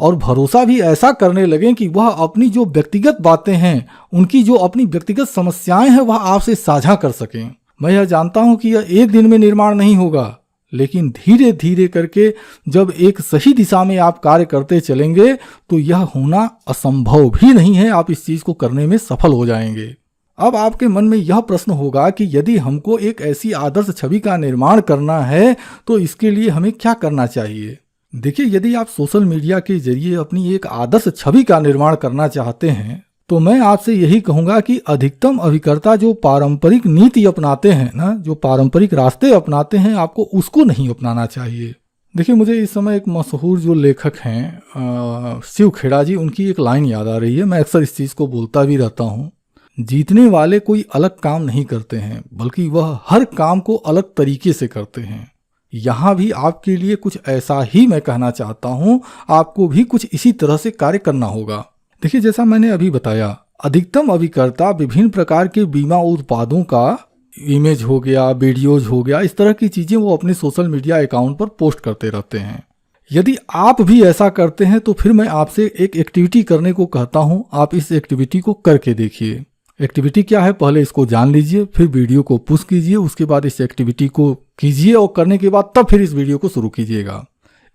और भरोसा भी ऐसा करने लगें कि वह अपनी जो व्यक्तिगत बातें हैं, उनकी जो अपनी व्यक्तिगत समस्याएं हैं वह आपसे साझा कर सकें। मैं यह जानता हूं कि यह एक दिन में निर्माण नहीं होगा, लेकिन धीरे धीरे करके जब एक सही दिशा में आप कार्य करते चलेंगे तो यह होना असंभव भी नहीं है, आप इस चीज को करने में सफल हो जाएंगे। अब आपके मन में यह प्रश्न होगा कि यदि हमको एक ऐसी आदर्श छवि का निर्माण करना है तो इसके लिए हमें क्या करना चाहिए। देखिए, यदि आप सोशल मीडिया के जरिए अपनी एक आदर्श छवि का निर्माण करना चाहते हैं तो मैं आपसे यही कहूँगा कि अधिकतम अभिकर्ता जो पारंपरिक नीति अपनाते हैं ना, जो पारंपरिक रास्ते अपनाते हैं, आपको उसको नहीं अपनाना चाहिए। देखिए, मुझे इस समय एक मशहूर जो लेखक हैं शिव खेड़ा जी, उनकी एक लाइन याद आ रही है। मैं अक्सर इस चीज़ को बोलता भी रहता हूँ। जीतने वाले कोई अलग काम नहीं करते हैं, बल्कि वह हर काम को अलग तरीके से करते हैं। यहाँ भी आपके लिए कुछ ऐसा ही मैं कहना चाहता हूँ, आपको भी कुछ इसी तरह से कार्य करना होगा। देखिए, जैसा मैंने अभी बताया, अधिकतम अभिकर्ता विभिन्न प्रकार के बीमा उत्पादों का इमेज हो गया, वीडियोज हो गया, इस तरह की चीज़ें वो अपने सोशल मीडिया अकाउंट पर पोस्ट करते रहते हैं। यदि आप भी ऐसा करते हैं तो फिर मैं आपसे एक एक्टिविटी करने को कहता हूँ। आप इस एक्टिविटी को करके देखिए। एक्टिविटी क्या है, पहले इसको जान लीजिए, फिर वीडियो को पुश कीजिए, उसके बाद इस एक्टिविटी को कीजिए और करने के बाद तब फिर इस वीडियो को शुरू कीजिएगा।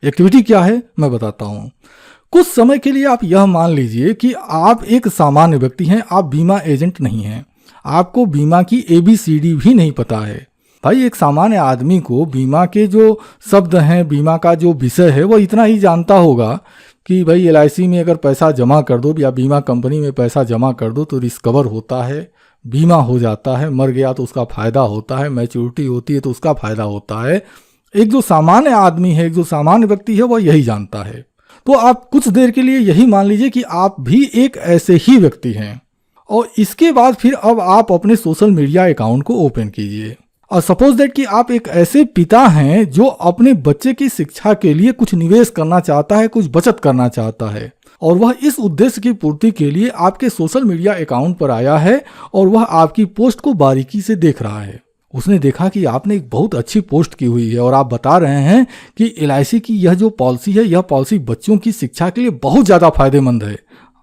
एक्टिविटी क्या है मैं बताता हूँ। कुछ समय के लिए आप यह मान लीजिए कि आप एक सामान्य व्यक्ति हैं, आप बीमा एजेंट नहीं हैं, आपको बीमा की ABCD भी नहीं पता है। भाई, एक सामान्य आदमी को बीमा के जो शब्द हैं, बीमा का जो विषय है, वो इतना ही जानता होगा कि भाई LIC में अगर पैसा जमा कर दो या बीमा कंपनी में पैसा जमा कर दो तो रिस्क कवर होता है, बीमा हो जाता है, मर गया तो उसका फ़ायदा होता है, मैच्योरिटी होती है तो उसका फ़ायदा होता है। एक जो सामान्य आदमी है, एक जो सामान्य व्यक्ति है, वह यही जानता है। तो आप कुछ देर के लिए यही मान लीजिए कि आप भी एक ऐसे ही व्यक्ति हैं, और इसके बाद फिर अब आप अपने सोशल मीडिया अकाउंट को ओपन कीजिए। और सपोज दैट कि आप एक ऐसे पिता हैं जो अपने बच्चे की शिक्षा के लिए कुछ निवेश करना चाहता है, कुछ बचत करना चाहता है, और वह इस उद्देश्य की पूर्ति के लिए आपके सोशल मीडिया अकाउंट पर आया है और वह आपकी पोस्ट को बारीकी से देख रहा है। उसने देखा कि आपने एक बहुत अच्छी पोस्ट की हुई है और आप बता रहे हैं कि LIC की यह जो पॉलिसी है, यह पॉलिसी बच्चों की शिक्षा के लिए बहुत ज़्यादा फायदेमंद है,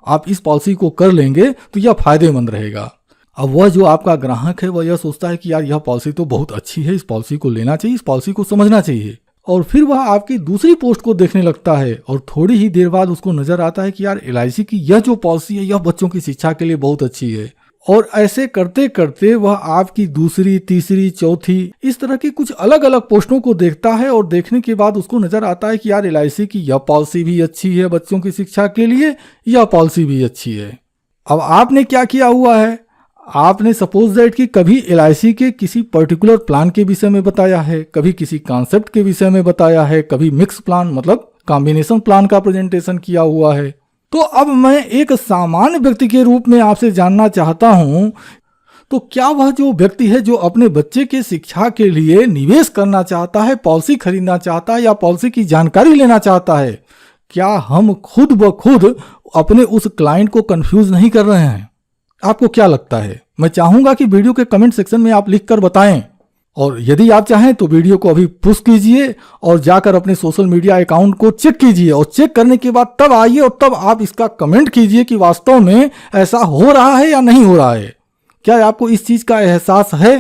आप इस पॉलिसी को कर लेंगे तो यह फायदेमंद रहेगा। अब वह जो आपका ग्राहक है, वह यह सोचता है कि यार यह पॉलिसी तो बहुत अच्छी है, इस पॉलिसी को लेना चाहिए, इस पॉलिसी को समझना चाहिए, और फिर वह आपकी दूसरी पोस्ट को देखने लगता है और थोड़ी ही देर बाद उसको नजर आता है कि यार LIC की यह जो पॉलिसी है, यह बच्चों की शिक्षा के लिए बहुत अच्छी है। और ऐसे करते करते वह आपकी दूसरी, तीसरी, चौथी, इस तरह की कुछ अलग अलग पोस्टों को देखता है, और देखने के बाद उसको नजर आता है कि यार LIC की यह पॉलिसी भी अच्छी है बच्चों की शिक्षा के लिए, यह पॉलिसी भी अच्छी है। अब आपने क्या किया हुआ है, आपने सपोज दैट कि कभी LIC के किसी पर्टिकुलर प्लान के विषय में बताया है, कभी किसी कॉन्सेप्ट के विषय में बताया है, कभी मिक्स प्लान मतलब कॉम्बिनेशन प्लान का प्रेजेंटेशन किया हुआ है। तो अब मैं एक सामान्य व्यक्ति के रूप में आपसे जानना चाहता हूं, तो क्या वह जो व्यक्ति है जो अपने बच्चे के शिक्षा के लिए निवेश करना चाहता है, पॉलिसी खरीदना चाहता है या पॉलिसी की जानकारी लेना चाहता है, क्या हम खुद ब खुद अपने उस क्लाइंट को कंफ्यूज नहीं कर रहे हैं? आपको क्या लगता है? मैं चाहूंगा कि वीडियो के कमेंट सेक्शन में आप लिखकर बताएं, और यदि आप चाहें तो वीडियो को अभी पुश कीजिए और जाकर अपने सोशल मीडिया अकाउंट को चेक कीजिए, और चेक करने के बाद तब आइए और तब आप इसका कमेंट कीजिए कि वास्तव में ऐसा हो रहा है या नहीं हो रहा है। क्या आपको इस चीज का एहसास है?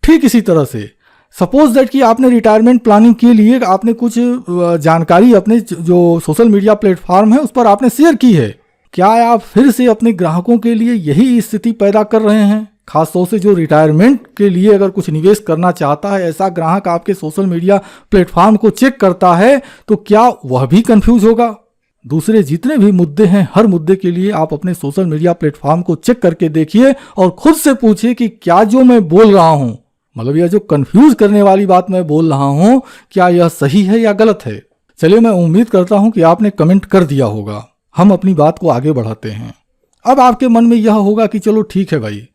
ठीक इसी तरह से सपोज दैट कि आपने रिटायरमेंट प्लानिंग के लिए आपने कुछ जानकारी अपने जो सोशल मीडिया प्लेटफॉर्म है उस पर आपने शेयर की है, क्या आप फिर से अपने ग्राहकों के लिए यही स्थिति पैदा कर रहे हैं? खासतौर से जो रिटायरमेंट के लिए अगर कुछ निवेश करना चाहता है, ऐसा ग्राहक आपके सोशल मीडिया प्लेटफॉर्म को चेक करता है, तो क्या वह भी कंफ्यूज होगा? दूसरे जितने भी मुद्दे हैं, हर मुद्दे के लिए आप अपने सोशल मीडिया प्लेटफॉर्म को चेक करके देखिए और खुद से पूछिए कि क्या जो मैं बोल रहा हूं, मतलब यह जो कंफ्यूज करने वाली बात मैं बोल रहा हूं, क्या यह सही है या गलत है? चलिए, मैं उम्मीद करता हूं कि आपने कमेंट कर दिया होगा। हम अपनी बात को आगे बढ़ाते हैं। अब आपके मन में यह होगा कि चलो ठीक है भाई,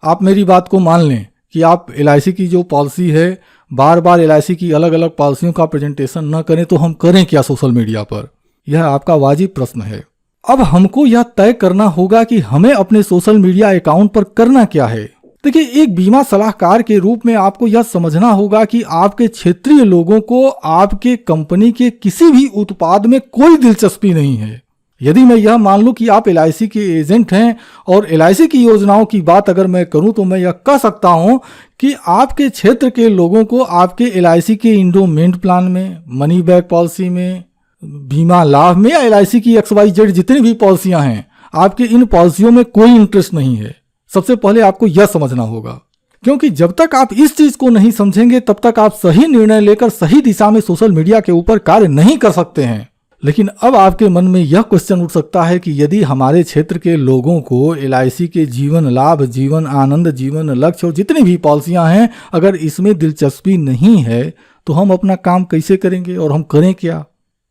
आप मेरी बात को मान लें कि आप LIC की जो पॉलिसी है, बार बार LIC की अलग अलग पॉलिसियों का प्रेजेंटेशन न करें तो हम करें क्या सोशल मीडिया पर? यह आपका वाजिब प्रश्न है। अब हमको यह तय करना होगा कि हमें अपने सोशल मीडिया अकाउंट पर करना क्या है। देखिए, एक बीमा सलाहकार के रूप में आपको यह समझना होगा कि आपके क्षेत्रीय लोगों को आपके कंपनी के किसी भी उत्पाद में कोई दिलचस्पी नहीं है। यदि मैं यह मान लूं कि आप LIC के एजेंट हैं और LIC की योजनाओं की बात अगर मैं करूं तो मैं यह कह सकता हूं कि आपके क्षेत्र के लोगों को आपके LIC के इंडोमेंट प्लान में, मनी बैक पॉलिसी में, बीमा लाभ में या LIC की XYZ जितनी भी पॉलिसियां हैं, आपके इन पॉलिसियों में कोई इंटरेस्ट नहीं है। सबसे पहले आपको यह समझना होगा, क्योंकि जब तक आप इस चीज को नहीं समझेंगे तब तक आप सही निर्णय लेकर सही दिशा में सोशल मीडिया के ऊपर कार्य नहीं कर सकते हैं। लेकिन अब आपके मन में यह क्वेश्चन उठ सकता है कि यदि हमारे क्षेत्र के लोगों को एलआईसी के जीवन लाभ, जीवन आनंद, जीवन लक्ष्य और जितनी भी पॉलिसियां हैं, अगर इसमें दिलचस्पी नहीं है तो हम अपना काम कैसे करेंगे और हम करें क्या?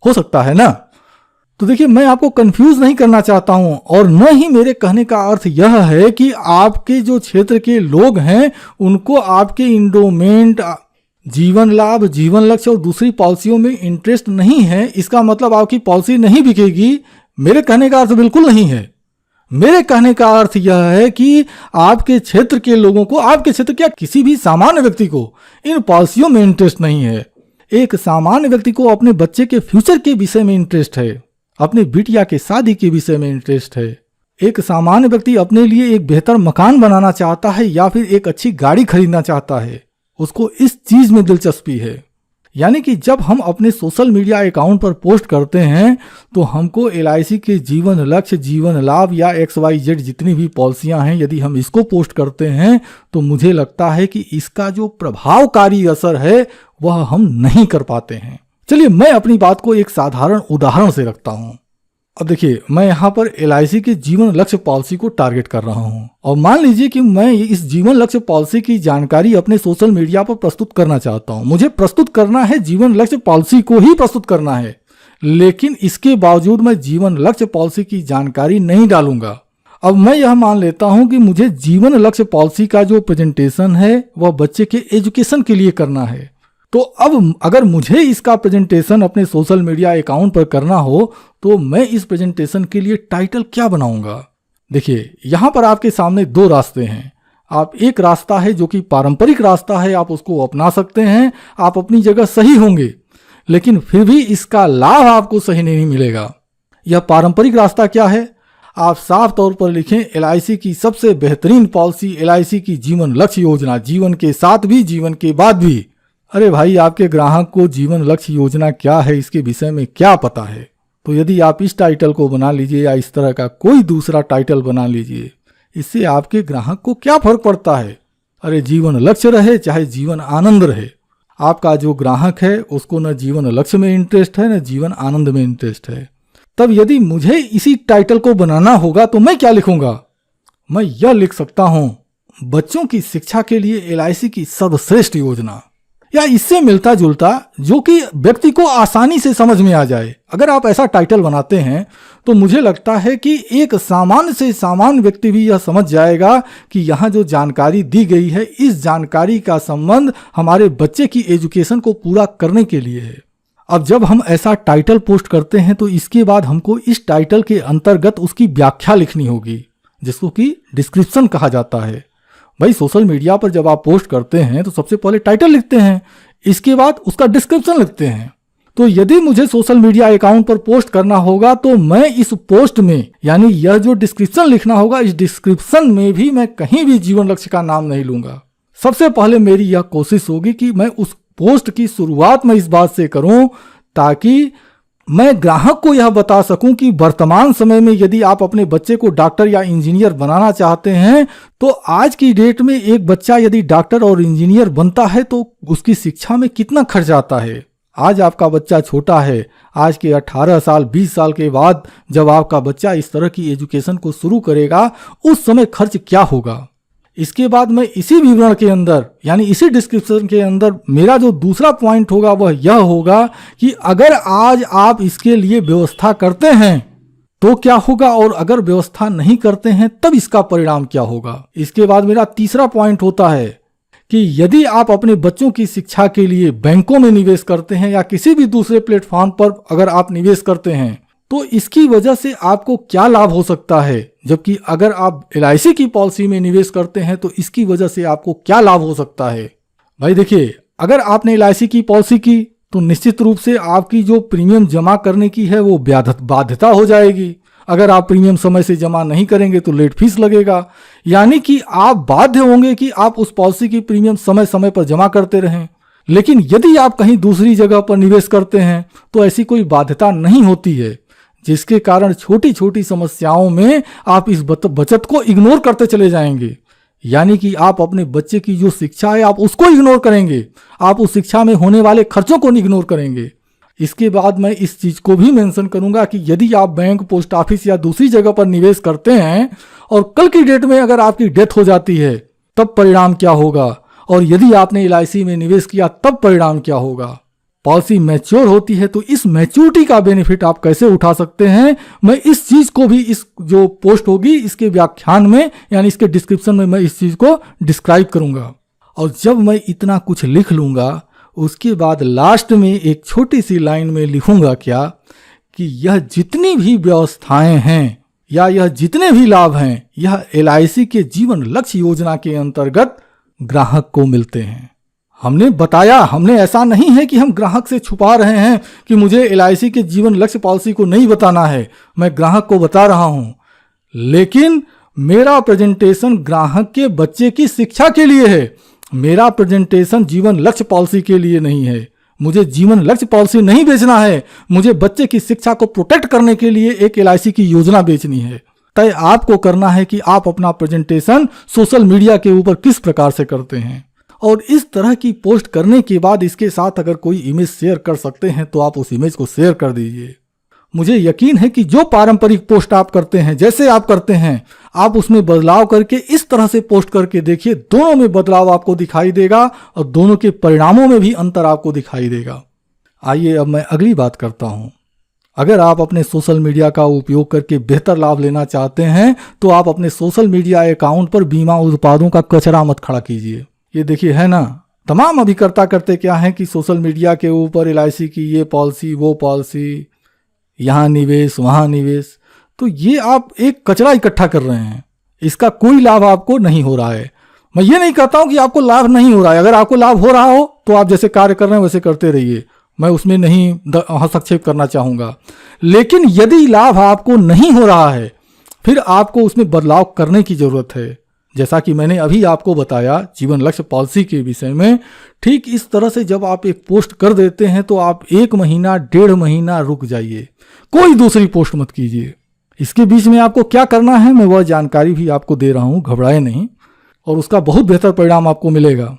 हो सकता है ना। तो देखिए, मैं आपको कंफ्यूज नहीं करना चाहता हूं और न ही मेरे कहने का अर्थ यह है कि आपके जो क्षेत्र के लोग हैं उनको आपके इंडोमेंट, जीवन लाभ, जीवन लक्ष्य और दूसरी पॉलिसियों में इंटरेस्ट नहीं है, इसका मतलब आपकी पॉलिसी नहीं बिकेगी। मेरे कहने का अर्थ बिल्कुल नहीं है। मेरे कहने का अर्थ यह है कि आपके क्षेत्र के लोगों को, आपके क्षेत्र क्या किसी भी सामान्य व्यक्ति को इन पॉलिसियों में इंटरेस्ट नहीं है। एक सामान्य व्यक्ति को अपने बच्चे के फ्यूचर के विषय में इंटरेस्ट है, अपने बिटिया के शादी के विषय में इंटरेस्ट है। एक सामान्य व्यक्ति अपने लिए एक बेहतर मकान बनाना चाहता है या फिर एक अच्छी गाड़ी खरीदना चाहता है, उसको इस चीज में दिलचस्पी है। यानी कि जब हम अपने सोशल मीडिया अकाउंट पर पोस्ट करते हैं तो हमको एलआईसी के जीवन लक्ष्य, जीवन लाभ या XYZ जितनी भी पॉलिसियां हैं, यदि हम इसको पोस्ट करते हैं तो मुझे लगता है कि इसका जो प्रभावकारी असर है वह हम नहीं कर पाते हैं। चलिए, मैं अपनी बात को एक साधारण उदाहरण से रखता हूं। अब देखिए, मैं यहाँ पर एलआईसी के जीवन लक्ष्य पॉलिसी को टारगेट कर रहा हूँ और मान लीजिए कि मैं इस जीवन लक्ष्य पॉलिसी की जानकारी अपने सोशल मीडिया पर प्रस्तुत करना चाहता हूँ। मुझे प्रस्तुत करना है, जीवन लक्ष्य पॉलिसी को ही प्रस्तुत करना है, लेकिन इसके बावजूद मैं जीवन लक्ष्य पॉलिसी की जानकारी नहीं डालूंगा। अब मैं यह मान लेता हूं कि मुझे जीवन लक्ष्य पॉलिसी का जो प्रेजेंटेशन है वह बच्चे के एजुकेशन के लिए करना है। तो अब अगर मुझे इसका प्रेजेंटेशन अपने सोशल मीडिया अकाउंट पर करना हो तो मैं इस प्रेजेंटेशन के लिए टाइटल क्या बनाऊंगा? देखिए, यहां पर आपके सामने दो रास्ते हैं। आप एक रास्ता है जो कि पारंपरिक रास्ता है, आप उसको अपना सकते हैं, आप अपनी जगह सही होंगे, लेकिन फिर भी इसका लाभ आपको सही नहीं मिलेगा। यह पारंपरिक रास्ता क्या है? आप साफ तौर पर लिखें एलआईसी की सबसे बेहतरीन पॉलिसी, एलआईसी की जीवन लक्ष्य योजना, जीवन के साथ भी जीवन के बाद भी। अरे भाई, आपके ग्राहक को जीवन लक्ष्य योजना क्या है इसके विषय में क्या पता है? तो यदि आप इस टाइटल को बना लीजिए या इस तरह का कोई दूसरा टाइटल बना लीजिए, इससे आपके ग्राहक को क्या फर्क पड़ता है? अरे, जीवन लक्ष्य रहे चाहे जीवन आनंद रहे, आपका जो ग्राहक है उसको न जीवन लक्ष्य में इंटरेस्ट है न जीवन आनंद में इंटरेस्ट है। तब यदि मुझे इसी टाइटल को बनाना होगा तो मैं क्या लिखूंगा? मैं यह लिख सकता हूं, बच्चों की शिक्षा के लिए एलआईसी की सर्वश्रेष्ठ योजना, या इससे मिलता जुलता जो कि व्यक्ति को आसानी से समझ में आ जाए। अगर आप ऐसा टाइटल बनाते हैं तो मुझे लगता है कि एक सामान्य से सामान्य व्यक्ति भी यह समझ जाएगा कि यहाँ जो जानकारी दी गई है, इस जानकारी का संबंध हमारे बच्चे की एजुकेशन को पूरा करने के लिए है। अब जब हम ऐसा टाइटल पोस्ट करते हैं तो इसके बाद हमको इस टाइटल के अंतर्गत उसकी व्याख्या लिखनी होगी, जिसको कि डिस्क्रिप्शन कहा जाता है। भाई, सोशल मीडिया पर जब आप पोस्ट करते हैं तो सबसे पहले टाइटल लिखते हैं, इसके बाद उसका डिस्क्रिप्शन लिखते हैं। तो यदि मुझे सोशल मीडिया अकाउंट पर पोस्ट करना होगा तो मैं इस पोस्ट में, यानी यह जो डिस्क्रिप्शन लिखना होगा, इस डिस्क्रिप्शन में भी मैं कहीं भी जीवन लक्ष्य का नाम नहीं लूंगा। सबसे पहले मेरी यह कोशिश होगी कि मैं उस पोस्ट की शुरुआत में इस बात से करूं ताकि मैं ग्राहक को यह बता सकूं कि वर्तमान समय में यदि आप अपने बच्चे को डॉक्टर या इंजीनियर बनाना चाहते हैं तो आज की डेट में एक बच्चा यदि डॉक्टर और इंजीनियर बनता है तो उसकी शिक्षा में कितना खर्च आता है। आज आपका बच्चा छोटा है, आज के 18 साल 20 साल के बाद जब आपका बच्चा इस तरह की एजुकेशन को शुरू करेगा उस समय खर्च क्या होगा। इसके बाद मैं इसी विवरण के अंदर, यानी इसी डिस्क्रिप्शन के अंदर मेरा जो दूसरा पॉइंट होगा वह यह होगा कि अगर आज आप इसके लिए व्यवस्था करते हैं तो क्या होगा और अगर व्यवस्था नहीं करते हैं तब इसका परिणाम क्या होगा। इसके बाद मेरा तीसरा पॉइंट होता है कि यदि आप अपने बच्चों की शिक्षा के लिए बैंकों में निवेश करते हैं या किसी भी दूसरे प्लेटफॉर्म पर अगर आप निवेश करते हैं तो इसकी वजह से आपको क्या लाभ हो सकता है, जबकि अगर आप एलआईसी की पॉलिसी में निवेश करते हैं तो इसकी वजह से आपको क्या लाभ हो सकता है। भाई देखिए, अगर आपने एलआईसी की पॉलिसी की तो निश्चित रूप से आपकी जो प्रीमियम जमा करने की है वो बाध्यता हो जाएगी। अगर आप प्रीमियम समय से जमा नहीं करेंगे तो लेट फीस लगेगा, यानी कि आप बाध्य होंगे कि आप उस पॉलिसी की प्रीमियम समय समय पर जमा करते रहें। लेकिन यदि आप कहीं दूसरी जगह पर निवेश करते हैं तो ऐसी कोई बाध्यता नहीं होती है, जिसके कारण छोटी छोटी समस्याओं में आप इस बचत को इग्नोर करते चले जाएंगे। यानी कि आप अपने बच्चे की जो शिक्षा है आप उसको इग्नोर करेंगे, आप उस शिक्षा में होने वाले खर्चों को इग्नोर करेंगे। इसके बाद मैं इस चीज को भी मेंशन करूंगा कि यदि आप बैंक, पोस्ट ऑफिस या दूसरी जगह पर निवेश करते हैं और कल की डेट में अगर आपकी डेथ हो जाती है तब परिणाम क्या होगा, और यदि आपने LIC में निवेश किया तब परिणाम क्या होगा। पॉलिसी मैच्योर होती है तो इस मैच्योरिटी का बेनिफिट आप कैसे उठा सकते हैं, मैं इस चीज को भी इस जो पोस्ट होगी इसके व्याख्यान में यानी इसके डिस्क्रिप्शन में मैं इस चीज को डिस्क्राइब करूंगा। और जब मैं इतना कुछ लिख लूंगा उसके बाद लास्ट में एक छोटी सी लाइन में लिखूंगा क्या कि यह जितनी भी व्यवस्थाएं हैं या यह जितने भी लाभ हैं यह LIC के जीवन लक्ष्य योजना के अंतर्गत ग्राहक को मिलते हैं। हमने बताया, हमने ऐसा नहीं है कि हम ग्राहक से छुपा रहे हैं कि मुझे LIC के जीवन लक्ष्य पॉलिसी को नहीं बताना है, मैं ग्राहक को बता रहा हूं, लेकिन मेरा प्रेजेंटेशन ग्राहक के बच्चे की शिक्षा के लिए है। मेरा प्रेजेंटेशन जीवन लक्ष्य पॉलिसी के लिए नहीं है। मुझे जीवन लक्ष्य पॉलिसी नहीं बेचना है, मुझे बच्चे की शिक्षा को प्रोटेक्ट करने के लिए एक LIC की योजना बेचनी है। तय आपको करना है कि आप अपना प्रेजेंटेशन सोशल मीडिया के ऊपर किस प्रकार से करते हैं, और इस तरह की पोस्ट करने के बाद इसके साथ अगर कोई इमेज शेयर कर सकते हैं तो आप उस इमेज को शेयर कर दीजिए। मुझे यकीन है कि जो पारंपरिक पोस्ट आप करते हैं, जैसे आप करते हैं, आप उसमें बदलाव करके इस तरह से पोस्ट करके देखिए, दोनों में बदलाव आपको दिखाई देगा और दोनों के परिणामों में भी अंतर आपको दिखाई देगा। आइए अब मैं अगली बात करता हूं। अगर आप अपने सोशल मीडिया का उपयोग करके बेहतर लाभ लेना चाहते हैं तो आप अपने सोशल मीडिया अकाउंट पर बीमा उत्पादों का कचरा मत खड़ा कीजिए। ये देखिए है ना, तमाम अभिकर्ता करते क्या है कि सोशल मीडिया के ऊपर LIC की ये पॉलिसी, वो पॉलिसी, यहाँ निवेश, वहाँ निवेश, तो ये आप एक कचरा इकट्ठा कर रहे हैं। इसका कोई लाभ आपको नहीं हो रहा है। मैं ये नहीं कहता हूं कि आपको लाभ नहीं हो रहा है। अगर आपको लाभ हो रहा हो तो आप जैसे कार्य कर रहे हैं वैसे करते रहिए, मैं उसमें नहीं हस्तक्षेप करना चाहूंगा। लेकिन यदि लाभ आपको नहीं हो रहा है फिर आपको उसमें बदलाव करने की जरूरत है। जैसा कि मैंने अभी आपको बताया जीवन लक्ष्य पॉलिसी के विषय में, ठीक इस तरह से जब आप एक पोस्ट कर देते हैं तो आप 1 महीना 1.5 महीना रुक जाइए, कोई दूसरी पोस्ट मत कीजिए। इसके बीच में आपको क्या करना है मैं वह जानकारी भी आपको दे रहा हूं, घबराए नहीं, और उसका बहुत बेहतर परिणाम आपको मिलेगा।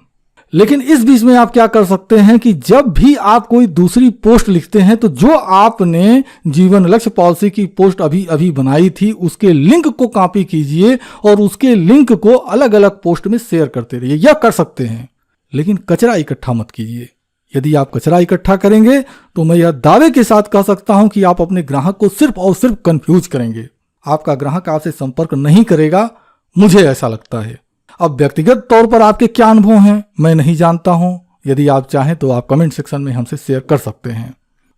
लेकिन इस बीच में आप क्या कर सकते हैं कि जब भी आप कोई दूसरी पोस्ट लिखते हैं तो जो आपने जीवन लक्ष्य पॉलिसी की पोस्ट अभी अभी बनाई थी उसके लिंक को कॉपी कीजिए और उसके लिंक को अलग अलग पोस्ट में शेयर करते रहिए। यह कर सकते हैं, लेकिन कचरा इकट्ठा मत कीजिए। यदि आप कचरा इकट्ठा करेंगे तो मैं यह दावे के साथ कह सकता हूं कि आप अपने ग्राहक को सिर्फ और सिर्फ कंफ्यूज करेंगे। आपका ग्राहक आपसे संपर्क नहीं करेगा, मुझे ऐसा लगता है। अब व्यक्तिगत तौर पर आपके क्या अनुभव हैं मैं नहीं जानता हूं। यदि आप चाहें तो आप कमेंट सेक्शन में हमसे शेयर कर सकते हैं।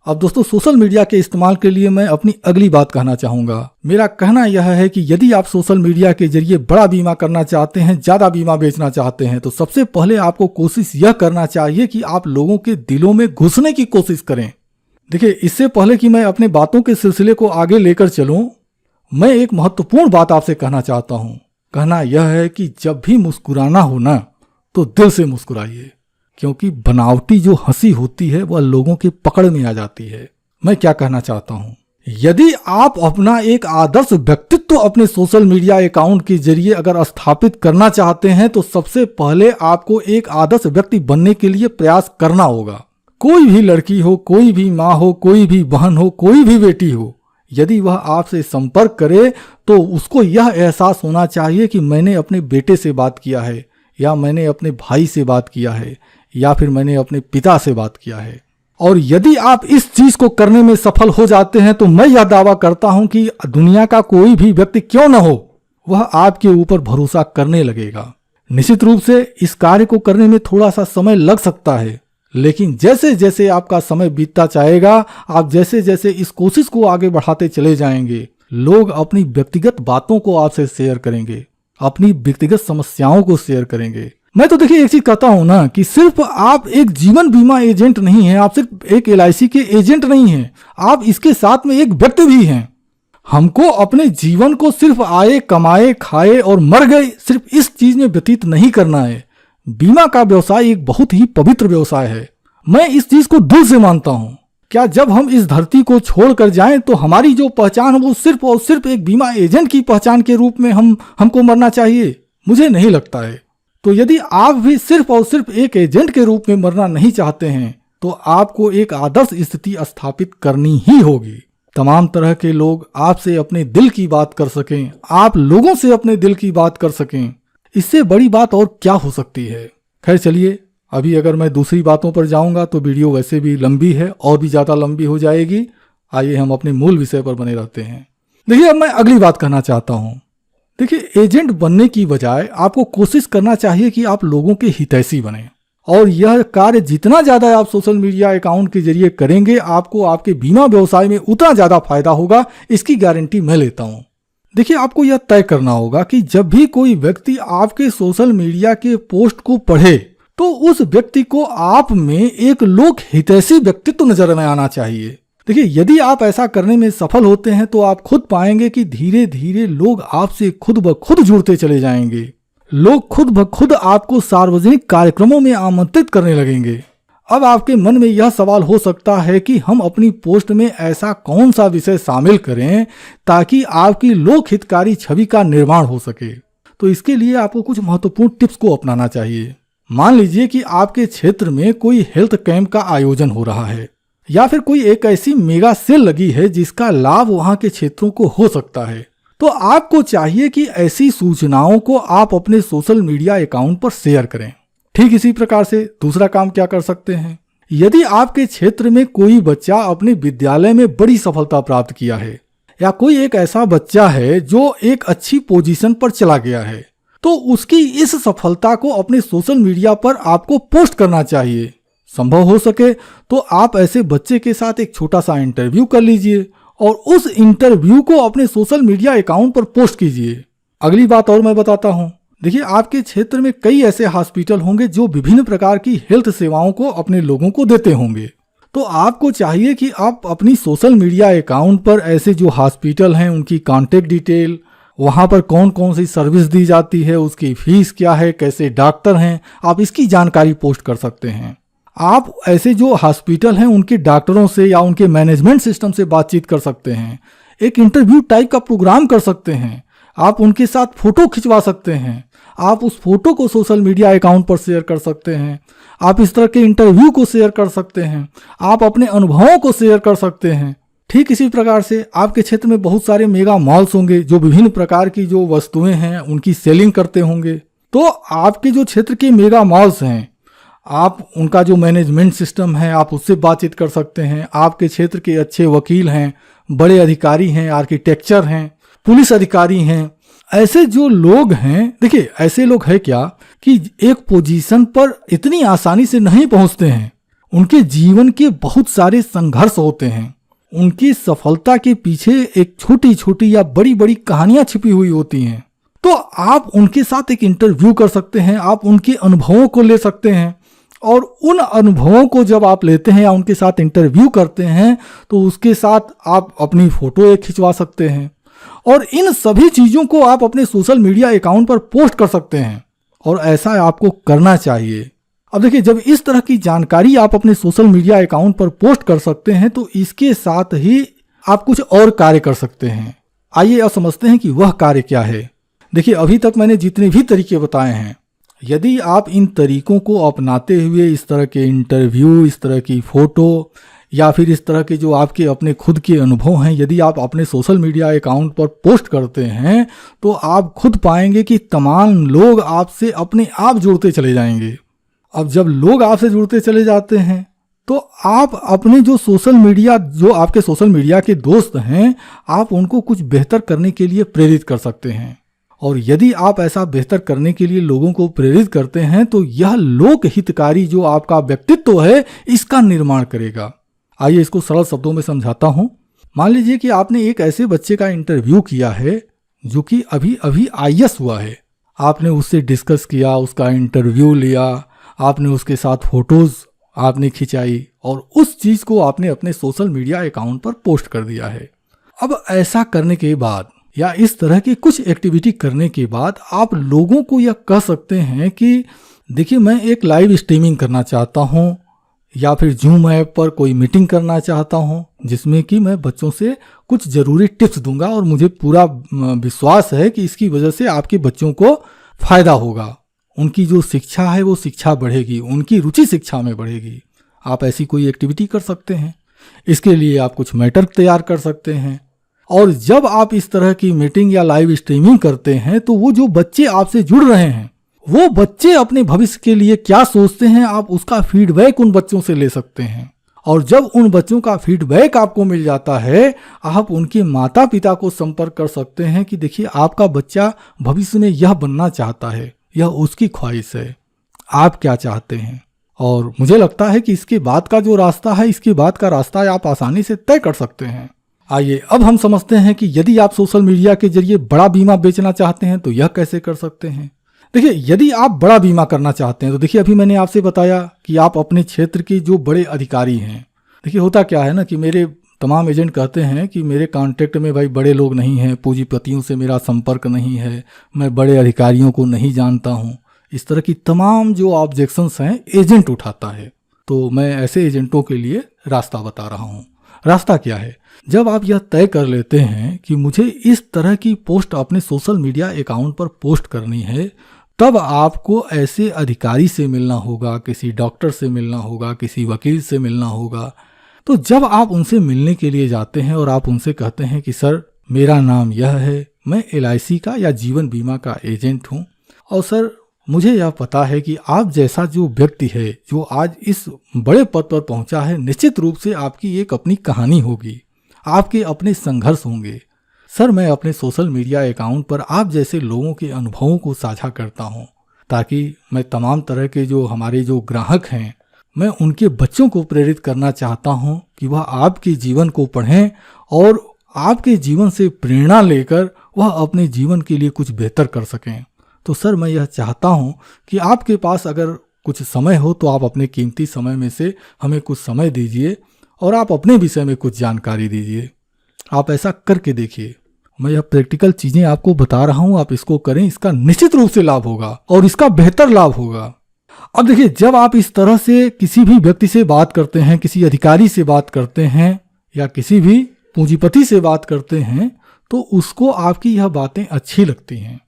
अब दोस्तों, सोशल मीडिया के इस्तेमाल के लिए मैं अपनी अगली बात कहना चाहूंगा। मेरा कहना यह है कि यदि आप सोशल मीडिया के जरिए बड़ा बीमा करना चाहते हैं, ज्यादा बीमा बेचना चाहते हैं, तो सबसे पहले आपको कोशिश यह करना चाहिए कि आप लोगों के दिलों में घुसने की कोशिश करें। देखिए, इससे पहले कि मैं अपने बातों के सिलसिले को आगे लेकर चलूं, मैं एक महत्वपूर्ण बात आपसे कहना चाहता हूं। कहना यह है कि जब भी मुस्कुराना हो ना तो दिल से मुस्कुराइए, क्योंकि बनावटी जो हंसी होती है वह लोगों के पकड़ में आ जाती है। मैं क्या कहना चाहता हूं, यदि आप अपना एक आदर्श व्यक्तित्व अपने सोशल मीडिया अकाउंट के जरिए अगर स्थापित करना चाहते हैं तो सबसे पहले आपको एक आदर्श व्यक्ति बनने के लिए प्रयास करना होगा। कोई भी लड़की हो, कोई भी माँ हो, कोई भी बहन हो, कोई भी बेटी हो, यदि वह आपसे संपर्क करे तो उसको यह एहसास होना चाहिए कि मैंने अपने बेटे से बात किया है, या मैंने अपने भाई से बात किया है, या फिर मैंने अपने पिता से बात किया है। और यदि आप इस चीज को करने में सफल हो जाते हैं तो मैं यह दावा करता हूं कि दुनिया का कोई भी व्यक्ति क्यों न हो वह आपके ऊपर भरोसा करने लगेगा। निश्चित रूप से इस कार्य को करने में थोड़ा सा समय लग सकता है, लेकिन जैसे जैसे आपका समय बीतता जाएगा, आप जैसे जैसे इस कोशिश को आगे बढ़ाते चले जाएंगे, लोग अपनी व्यक्तिगत बातों को आपसे शेयर करेंगे, अपनी व्यक्तिगत समस्याओं को शेयर करेंगे। मैं तो देखिए एक चीज कहता हूं ना कि सिर्फ आप एक जीवन बीमा एजेंट नहीं हैं, आप सिर्फ एक LIC के एजेंट नहीं हैं, आप इसके साथ में एक व्यक्ति भी हैं। हमको अपने जीवन को सिर्फ आए, कमाए, खाए और मर गए सिर्फ इस चीज में व्यतीत नहीं करना है। बीमा का व्यवसाय एक बहुत ही पवित्र व्यवसाय है, मैं इस चीज को दिल से मानता हूं। क्या जब हम इस धरती को छोड़कर जाएं तो हमारी जो पहचान वो सिर्फ और सिर्फ एक बीमा एजेंट की पहचान के रूप में हमको मरना चाहिए? मुझे नहीं लगता है। तो यदि आप भी सिर्फ और सिर्फ एक एजेंट के रूप में मरना नहीं चाहते हैं तो आपको एक आदर्श स्थिति स्थापित करनी ही होगी। तमाम तरह के लोग आपसे अपने दिल की बात कर सकें, आप लोगों से अपने दिल की बात कर सकें, इससे बड़ी बात और क्या हो सकती है। खैर चलिए, अभी अगर मैं दूसरी बातों पर जाऊंगा तो वीडियो वैसे भी लंबी है और भी ज़्यादा लंबी हो जाएगी। आइए हम अपने मूल विषय पर बने रहते हैं। देखिए, अब मैं अगली बात कहना चाहता हूँ। देखिए, एजेंट बनने की बजाय आपको कोशिश करना चाहिए कि आप लोगों के हितैषी बने, और यह कार्य जितना ज़्यादा आप सोशल मीडिया अकाउंट के जरिए करेंगे, आपको आपके बीमा व्यवसाय में उतना ज़्यादा फायदा होगा, इसकी गारंटी मैं लेता हूँ। देखिए, आपको यह तय करना होगा कि जब भी कोई व्यक्ति आपके सोशल मीडिया के पोस्ट को पढ़े तो उस व्यक्ति को आप में एक लोक हितैषी व्यक्तित्व नजर में आना चाहिए। देखिए, यदि आप ऐसा करने में सफल होते हैं तो आप खुद पाएंगे कि धीरे धीरे लोग आपसे खुद ब खुद जुड़ते चले जाएंगे। लोग खुद ब खुद आपको सार्वजनिक कार्यक्रमों में आमंत्रित करने लगेंगे। अब आपके मन में यह सवाल हो सकता है कि हम अपनी पोस्ट में ऐसा कौन सा विषय शामिल करें ताकि आपकी लोक हितकारी छवि का निर्माण हो सके। तो इसके लिए आपको कुछ महत्वपूर्ण टिप्स को अपनाना चाहिए। मान लीजिए कि आपके क्षेत्र में कोई हेल्थ कैंप का आयोजन हो रहा है, या फिर कोई एक ऐसी मेगा सेल लगी है जिसका लाभ वहां के क्षेत्रों को हो सकता है। तो आपको चाहिए कि ऐसी सूचनाओं को आप अपने सोशल मीडिया अकाउंट पर शेयर करें। ठीक इसी प्रकार से दूसरा काम क्या कर सकते हैं, यदि आपके क्षेत्र में कोई बच्चा अपने विद्यालय में बड़ी सफलता प्राप्त किया है, या कोई एक ऐसा बच्चा है जो एक अच्छी पोजीशन पर चला गया है, तो उसकी इस सफलता को अपने सोशल मीडिया पर आपको पोस्ट करना चाहिए। संभव हो सके तो आप ऐसे बच्चे के साथ एक छोटा सा इंटरव्यू कर लीजिए और उस इंटरव्यू को अपने सोशल मीडिया अकाउंट पर पोस्ट कीजिए। अगली बात और मैं बताता हूँ। देखिए, आपके क्षेत्र में कई ऐसे हॉस्पिटल होंगे जो विभिन्न प्रकार की हेल्थ सेवाओं को अपने लोगों को देते होंगे। तो आपको चाहिए कि आप अपनी सोशल मीडिया अकाउंट पर ऐसे जो हॉस्पिटल हैं उनकी कॉन्टेक्ट डिटेल, वहाँ पर कौन कौन सी सर्विस दी जाती है, उसकी फीस क्या है, कैसे डॉक्टर हैं, आप इसकी जानकारी पोस्ट कर सकते हैं। आप ऐसे जो हॉस्पिटल हैं उनके डॉक्टरों से या उनके मैनेजमेंट सिस्टम से बातचीत कर सकते हैं। एक इंटरव्यू टाइप का प्रोग्राम कर सकते हैं। आप उनके साथ फोटो खिंचवा सकते हैं। आप उस फोटो को सोशल मीडिया अकाउंट पर शेयर कर सकते हैं। आप इस तरह के इंटरव्यू को शेयर कर सकते हैं। आप अपने अनुभवों को शेयर कर सकते हैं। ठीक इसी प्रकार से आपके क्षेत्र में बहुत सारे मेगा मॉल्स होंगे जो विभिन्न प्रकार की जो वस्तुएं हैं उनकी सेलिंग करते होंगे। तो आपके जो क्षेत्र के मेगा मॉल्स हैं, आप उनका जो मैनेजमेंट सिस्टम है आप उससे बातचीत कर सकते हैं। आपके क्षेत्र के अच्छे वकील हैं, बड़े अधिकारी हैं, आर्किटेक्चर हैं, पुलिस अधिकारी हैं, ऐसे जो लोग हैं। देखिए, ऐसे लोग हैं क्या कि एक पोजीशन पर इतनी आसानी से नहीं पहुंचते हैं। उनके जीवन के बहुत सारे संघर्ष होते हैं। उनकी सफलता के पीछे एक छोटी छोटी या बड़ी बड़ी कहानियां छिपी हुई होती हैं। तो आप उनके साथ एक इंटरव्यू कर सकते हैं। आप उनके अनुभवों को ले सकते हैं, और उन अनुभवों को जब आप लेते हैं या उनके साथ इंटरव्यू करते हैं तो उसके साथ आप अपनी फोटो एक खिंचवा सकते हैं, और इन सभी चीज़ों को आप अपने सोशल मीडिया अकाउंट पर पोस्ट कर सकते हैं, और ऐसा आपको करना चाहिए। अब देखिए, जब इस तरह की जानकारी आप अपने सोशल मीडिया अकाउंट पर पोस्ट कर सकते हैं तो इसके साथ ही आप कुछ और कार्य कर सकते हैं। आइए अब समझते हैं कि वह कार्य क्या है। देखिए, अभी तक मैंने जितने भी तरीके बताए हैं, यदि आप इन तरीकों को अपनाते हुए इस तरह के इंटरव्यू, इस तरह की फोटो, या फिर इस तरह के जो आपके अपने खुद के अनुभव हैं, यदि आप अपने सोशल मीडिया अकाउंट पर पोस्ट करते हैं तो आप खुद पाएंगे कि तमाम लोग आपसे अपने आप जुड़ते चले जाएंगे। अब जब लोग आपसे जुड़ते चले जाते हैं तो आप अपने जो सोशल मीडिया, जो आपके सोशल मीडिया के दोस्त हैं, आप उनको कुछ बेहतर करने के लिए प्रेरित कर सकते हैं। और यदि आप ऐसा बेहतर करने के लिए लोगों को प्रेरित करते हैं तो यह लोक हितकारी जो आपका व्यक्तित्व है इसका निर्माण करेगा। आइए इसको सरल शब्दों में समझाता हूं। मान लीजिए कि आपने एक ऐसे बच्चे का इंटरव्यू किया है जो कि अभी अभी IAS हुआ है। आपने उससे डिस्कस किया, उसका इंटरव्यू लिया, आपने उसके साथ फोटोज आपने खिंचाई, और उस चीज को आपने अपने सोशल मीडिया अकाउंट पर पोस्ट कर दिया है। अब ऐसा करने के बाद या इस तरह की कुछ एक्टिविटी करने के बाद आप लोगों को यह कह सकते हैं कि देखिए, मैं एक लाइव स्ट्रीमिंग करना चाहता हूं, या फिर जूम ऐप पर कोई मीटिंग करना चाहता हूं जिसमें कि मैं बच्चों से कुछ ज़रूरी टिप्स दूंगा, और मुझे पूरा विश्वास है कि इसकी वजह से आपके बच्चों को फायदा होगा। उनकी जो शिक्षा है वो शिक्षा बढ़ेगी, उनकी रुचि शिक्षा में बढ़ेगी। आप ऐसी कोई एक्टिविटी कर सकते हैं। इसके लिए आप कुछ मैटर तैयार कर सकते हैं। और जब आप इस तरह की मीटिंग या लाइव स्ट्रीमिंग करते हैं तो वो जो बच्चे आपसे जुड़ रहे हैं, वो बच्चे अपने भविष्य के लिए क्या सोचते हैं, आप उसका फीडबैक उन बच्चों से ले सकते हैं। और जब उन बच्चों का फीडबैक आपको मिल जाता है, आप उनके माता पिता को संपर्क कर सकते हैं कि देखिए आपका बच्चा भविष्य में यह बनना चाहता है, यह उसकी ख्वाहिश है, आप क्या चाहते हैं। और मुझे लगता है कि इसके बाद का जो रास्ता है, इसके बाद का रास्ता आप आसानी से तय कर सकते हैं। आइए अब हम समझते हैं कि यदि आप सोशल मीडिया के जरिए बड़ा बीमा बेचना चाहते हैं तो यह कैसे कर सकते हैं। देखिए, यदि आप बड़ा बीमा करना चाहते हैं तो देखिए अभी मैंने आपसे बताया कि आप अपने क्षेत्र के जो बड़े अधिकारी हैं, देखिए होता क्या है ना कि मेरे तमाम एजेंट कहते हैं कि मेरे कांटेक्ट में भाई बड़े लोग नहीं हैं, पूंजीपतियों से मेरा संपर्क नहीं है, मैं बड़े अधिकारियों को नहीं जानता हूँ। इस तरह की तमाम जो ऑब्जेक्शंस हैं एजेंट उठाता है। तो मैं ऐसे एजेंटों के लिए रास्ता बता रहा हूँ। रास्ता क्या है? जब आप यह तय कर लेते हैं कि मुझे इस तरह की पोस्ट अपने सोशल मीडिया अकाउंट पर पोस्ट करनी है, तब आपको ऐसे अधिकारी से मिलना होगा, किसी डॉक्टर से मिलना होगा, किसी वकील से मिलना होगा। तो जब आप उनसे मिलने के लिए जाते हैं और आप उनसे कहते हैं कि सर मेरा नाम यह है, मैं LIC का या जीवन बीमा का एजेंट हूँ, और सर मुझे यह पता है कि आप जैसा जो व्यक्ति है जो आज इस बड़े पद पर पहुंचा है, निश्चित रूप से आपकी एक अपनी कहानी होगी, आपके अपने संघर्ष होंगे। सर मैं अपने सोशल मीडिया अकाउंट पर आप जैसे लोगों के अनुभवों को साझा करता हूं, ताकि मैं तमाम तरह के जो हमारे जो ग्राहक हैं, मैं उनके बच्चों को प्रेरित करना चाहता हूं कि वह आपके जीवन को पढ़ें और आपके जीवन से प्रेरणा लेकर वह अपने जीवन के लिए कुछ बेहतर कर सकें। तो सर मैं यह चाहता हूं कि आपके पास अगर कुछ समय हो तो आप अपने कीमती समय में से हमें कुछ समय दीजिए और आप अपने विषय में कुछ जानकारी दीजिए। आप ऐसा करके देखिए। मैं यह प्रैक्टिकल चीज़ें आपको बता रहा हूं, आप इसको करें, इसका निश्चित रूप से लाभ होगा और इसका बेहतर लाभ होगा। अब देखिए, जब आप इस तरह से किसी भी व्यक्ति से बात करते हैं, किसी अधिकारी से बात करते हैं या किसी भी पूंजीपति से बात करते हैं, तो उसको आपकी यह बातें अच्छी लगती हैं।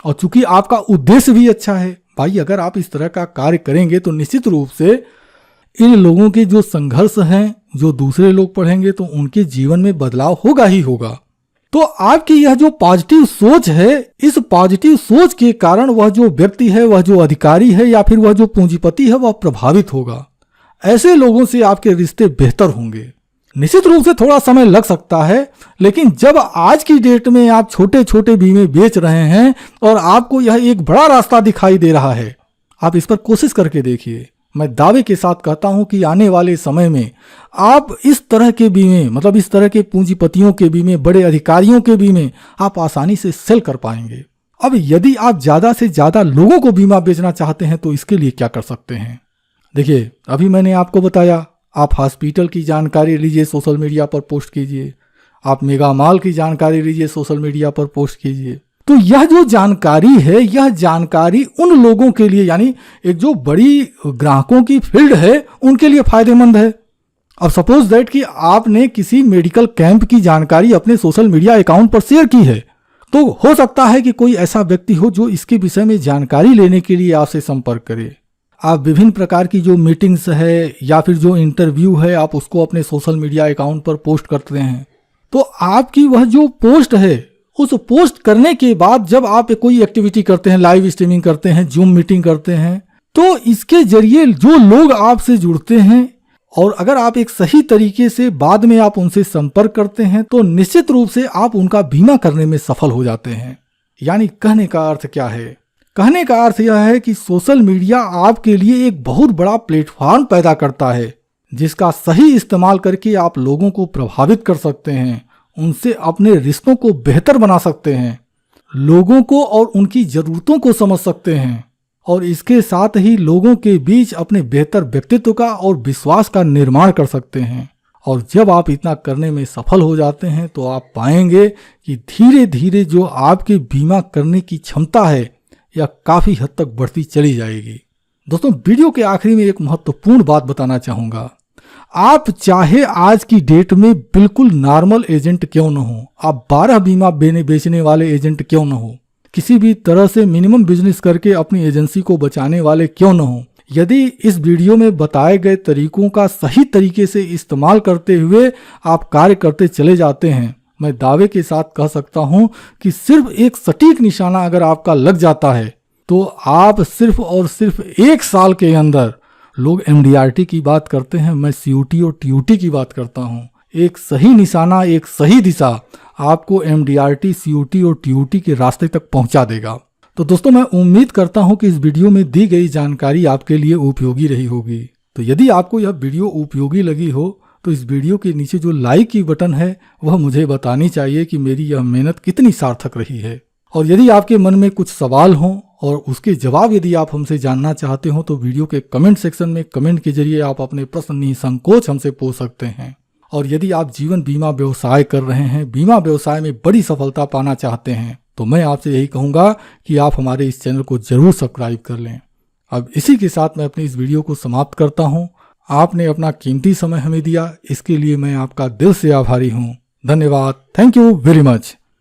और चूंकि आपका उद्देश्य भी अच्छा है, भाई अगर आप इस तरह का कार्य करेंगे तो निश्चित रूप से इन लोगों के जो संघर्ष हैं, जो दूसरे लोग पढ़ेंगे तो उनके जीवन में बदलाव होगा ही होगा। तो आपकी यह जो पॉजिटिव सोच है, इस पॉजिटिव सोच के कारण वह जो व्यक्ति है, वह जो अधिकारी है या फिर वह जो पूंजीपति है, वह प्रभावित होगा। ऐसे लोगों से आपके रिश्ते बेहतर होंगे। निश्चित रूप से थोड़ा समय लग सकता है, लेकिन जब आज की डेट में आप छोटे छोटे बीमे बेच रहे हैं और आपको यह एक बड़ा रास्ता दिखाई दे रहा है, आप इस पर कोशिश करके देखिए। मैं दावे के साथ कहता हूं कि आने वाले समय में आप इस तरह के बीमे, मतलब इस तरह के पूंजीपतियों के बीमे, बड़े अधिकारियों के बीमे आप आसानी से सेल कर पाएंगे। अब यदि आप ज़्यादा से ज़्यादा लोगों को बीमा बेचना चाहते हैं तो इसके लिए क्या कर सकते हैं? देखिए, अभी मैंने आपको बताया, आप हॉस्पिटल की जानकारी लीजिए, सोशल मीडिया पर पोस्ट कीजिए। आप मेगा मॉल की जानकारी लीजिए, सोशल मीडिया पर पोस्ट कीजिए। तो यह जो जानकारी है, यह जानकारी उन लोगों के लिए, यानी एक जो बड़ी ग्राहकों की फील्ड है, उनके लिए फायदेमंद है। अब सपोज दैट कि आपने किसी मेडिकल कैंप की जानकारी अपने सोशल मीडिया अकाउंट पर शेयर की है, तो हो सकता है कि कोई ऐसा व्यक्ति हो जो इसके विषय में जानकारी लेने के लिए आपसे संपर्क करे। आप विभिन्न प्रकार की जो मीटिंग्स है या फिर जो इंटरव्यू है, आप उसको अपने सोशल मीडिया अकाउंट पर पोस्ट करते हैं, तो आपकी वह जो पोस्ट है, उस पोस्ट करने के बाद जब आप कोई एक्टिविटी करते हैं, लाइव स्ट्रीमिंग करते हैं, जूम मीटिंग करते हैं, तो इसके जरिए जो लोग आपसे जुड़ते हैं और अगर आप एक सही तरीके से बाद में आप उनसे संपर्क करते हैं तो निश्चित रूप से आप उनका बीमा करने में सफल हो जाते हैं। यानी कहने का अर्थ क्या है? कहने का अर्थ यह है कि सोशल मीडिया आपके लिए एक बहुत बड़ा प्लेटफॉर्म पैदा करता है, जिसका सही इस्तेमाल करके आप लोगों को प्रभावित कर सकते हैं, उनसे अपने रिश्तों को बेहतर बना सकते हैं, लोगों को और उनकी ज़रूरतों को समझ सकते हैं और इसके साथ ही लोगों के बीच अपने बेहतर व्यक्तित्व का और विश्वास का निर्माण कर सकते हैं। और जब आप इतना करने में सफल हो जाते हैं तो आप पाएंगे कि धीरे धीरे जो आपके बीमा करने की क्षमता है यह काफ़ी हद तक बढ़ती चली जाएगी। दोस्तों, वीडियो के आखिरी में एक महत्वपूर्ण बात बताना चाहूँगा। आप चाहे आज की डेट में बिल्कुल नॉर्मल एजेंट क्यों न हो, आप 12 बीमा बेचने वाले एजेंट क्यों न हो, किसी भी तरह से मिनिमम बिजनेस करके अपनी एजेंसी को बचाने वाले क्यों न हो, यदि इस वीडियो में बताए गए तरीकों का सही तरीके से इस्तेमाल करते हुए आप कार्य करते चले जाते हैं, मैं दावे के साथ कह सकता हूं कि सिर्फ एक सटीक निशाना अगर आपका लग जाता है तो आप सिर्फ और सिर्फ 1 साल के अंदर, लोग MDRT की बात करते हैं, मैं COT और TOT की बात करता हूं, एक सही निशाना, एक सही दिशा आपको MDRT, COT और TOT के रास्ते तक पहुंचा देगा। तो दोस्तों, मैं उम्मीद करता हूं कि इस वीडियो में दी गई जानकारी आपके लिए उपयोगी रही होगी। तो यदि आपको यह वीडियो उपयोगी लगी हो तो इस वीडियो के नीचे जो लाइक की बटन है वह मुझे बतानी चाहिए कि मेरी यह मेहनत कितनी सार्थक रही है। और यदि आपके मन में कुछ सवाल हों और उसके जवाब यदि आप हमसे जानना चाहते हो तो वीडियो के कमेंट सेक्शन में कमेंट के जरिए आप अपने प्रश्न निसंकोच हमसे पूछ सकते हैं। और यदि आप जीवन बीमा व्यवसाय कर रहे हैं, बीमा व्यवसाय में बड़ी सफलता पाना चाहते हैं, तो मैं आपसे यही कहूँगा कि आप हमारे इस चैनल को जरूर सब्सक्राइब कर लें। अब इसी के साथ मैं अपनी इस वीडियो को समाप्त करता हूँ। आपने अपना कीमती समय हमें दिया, इसके लिए मैं आपका दिल से आभारी हूँ। धन्यवाद। Thank you very much.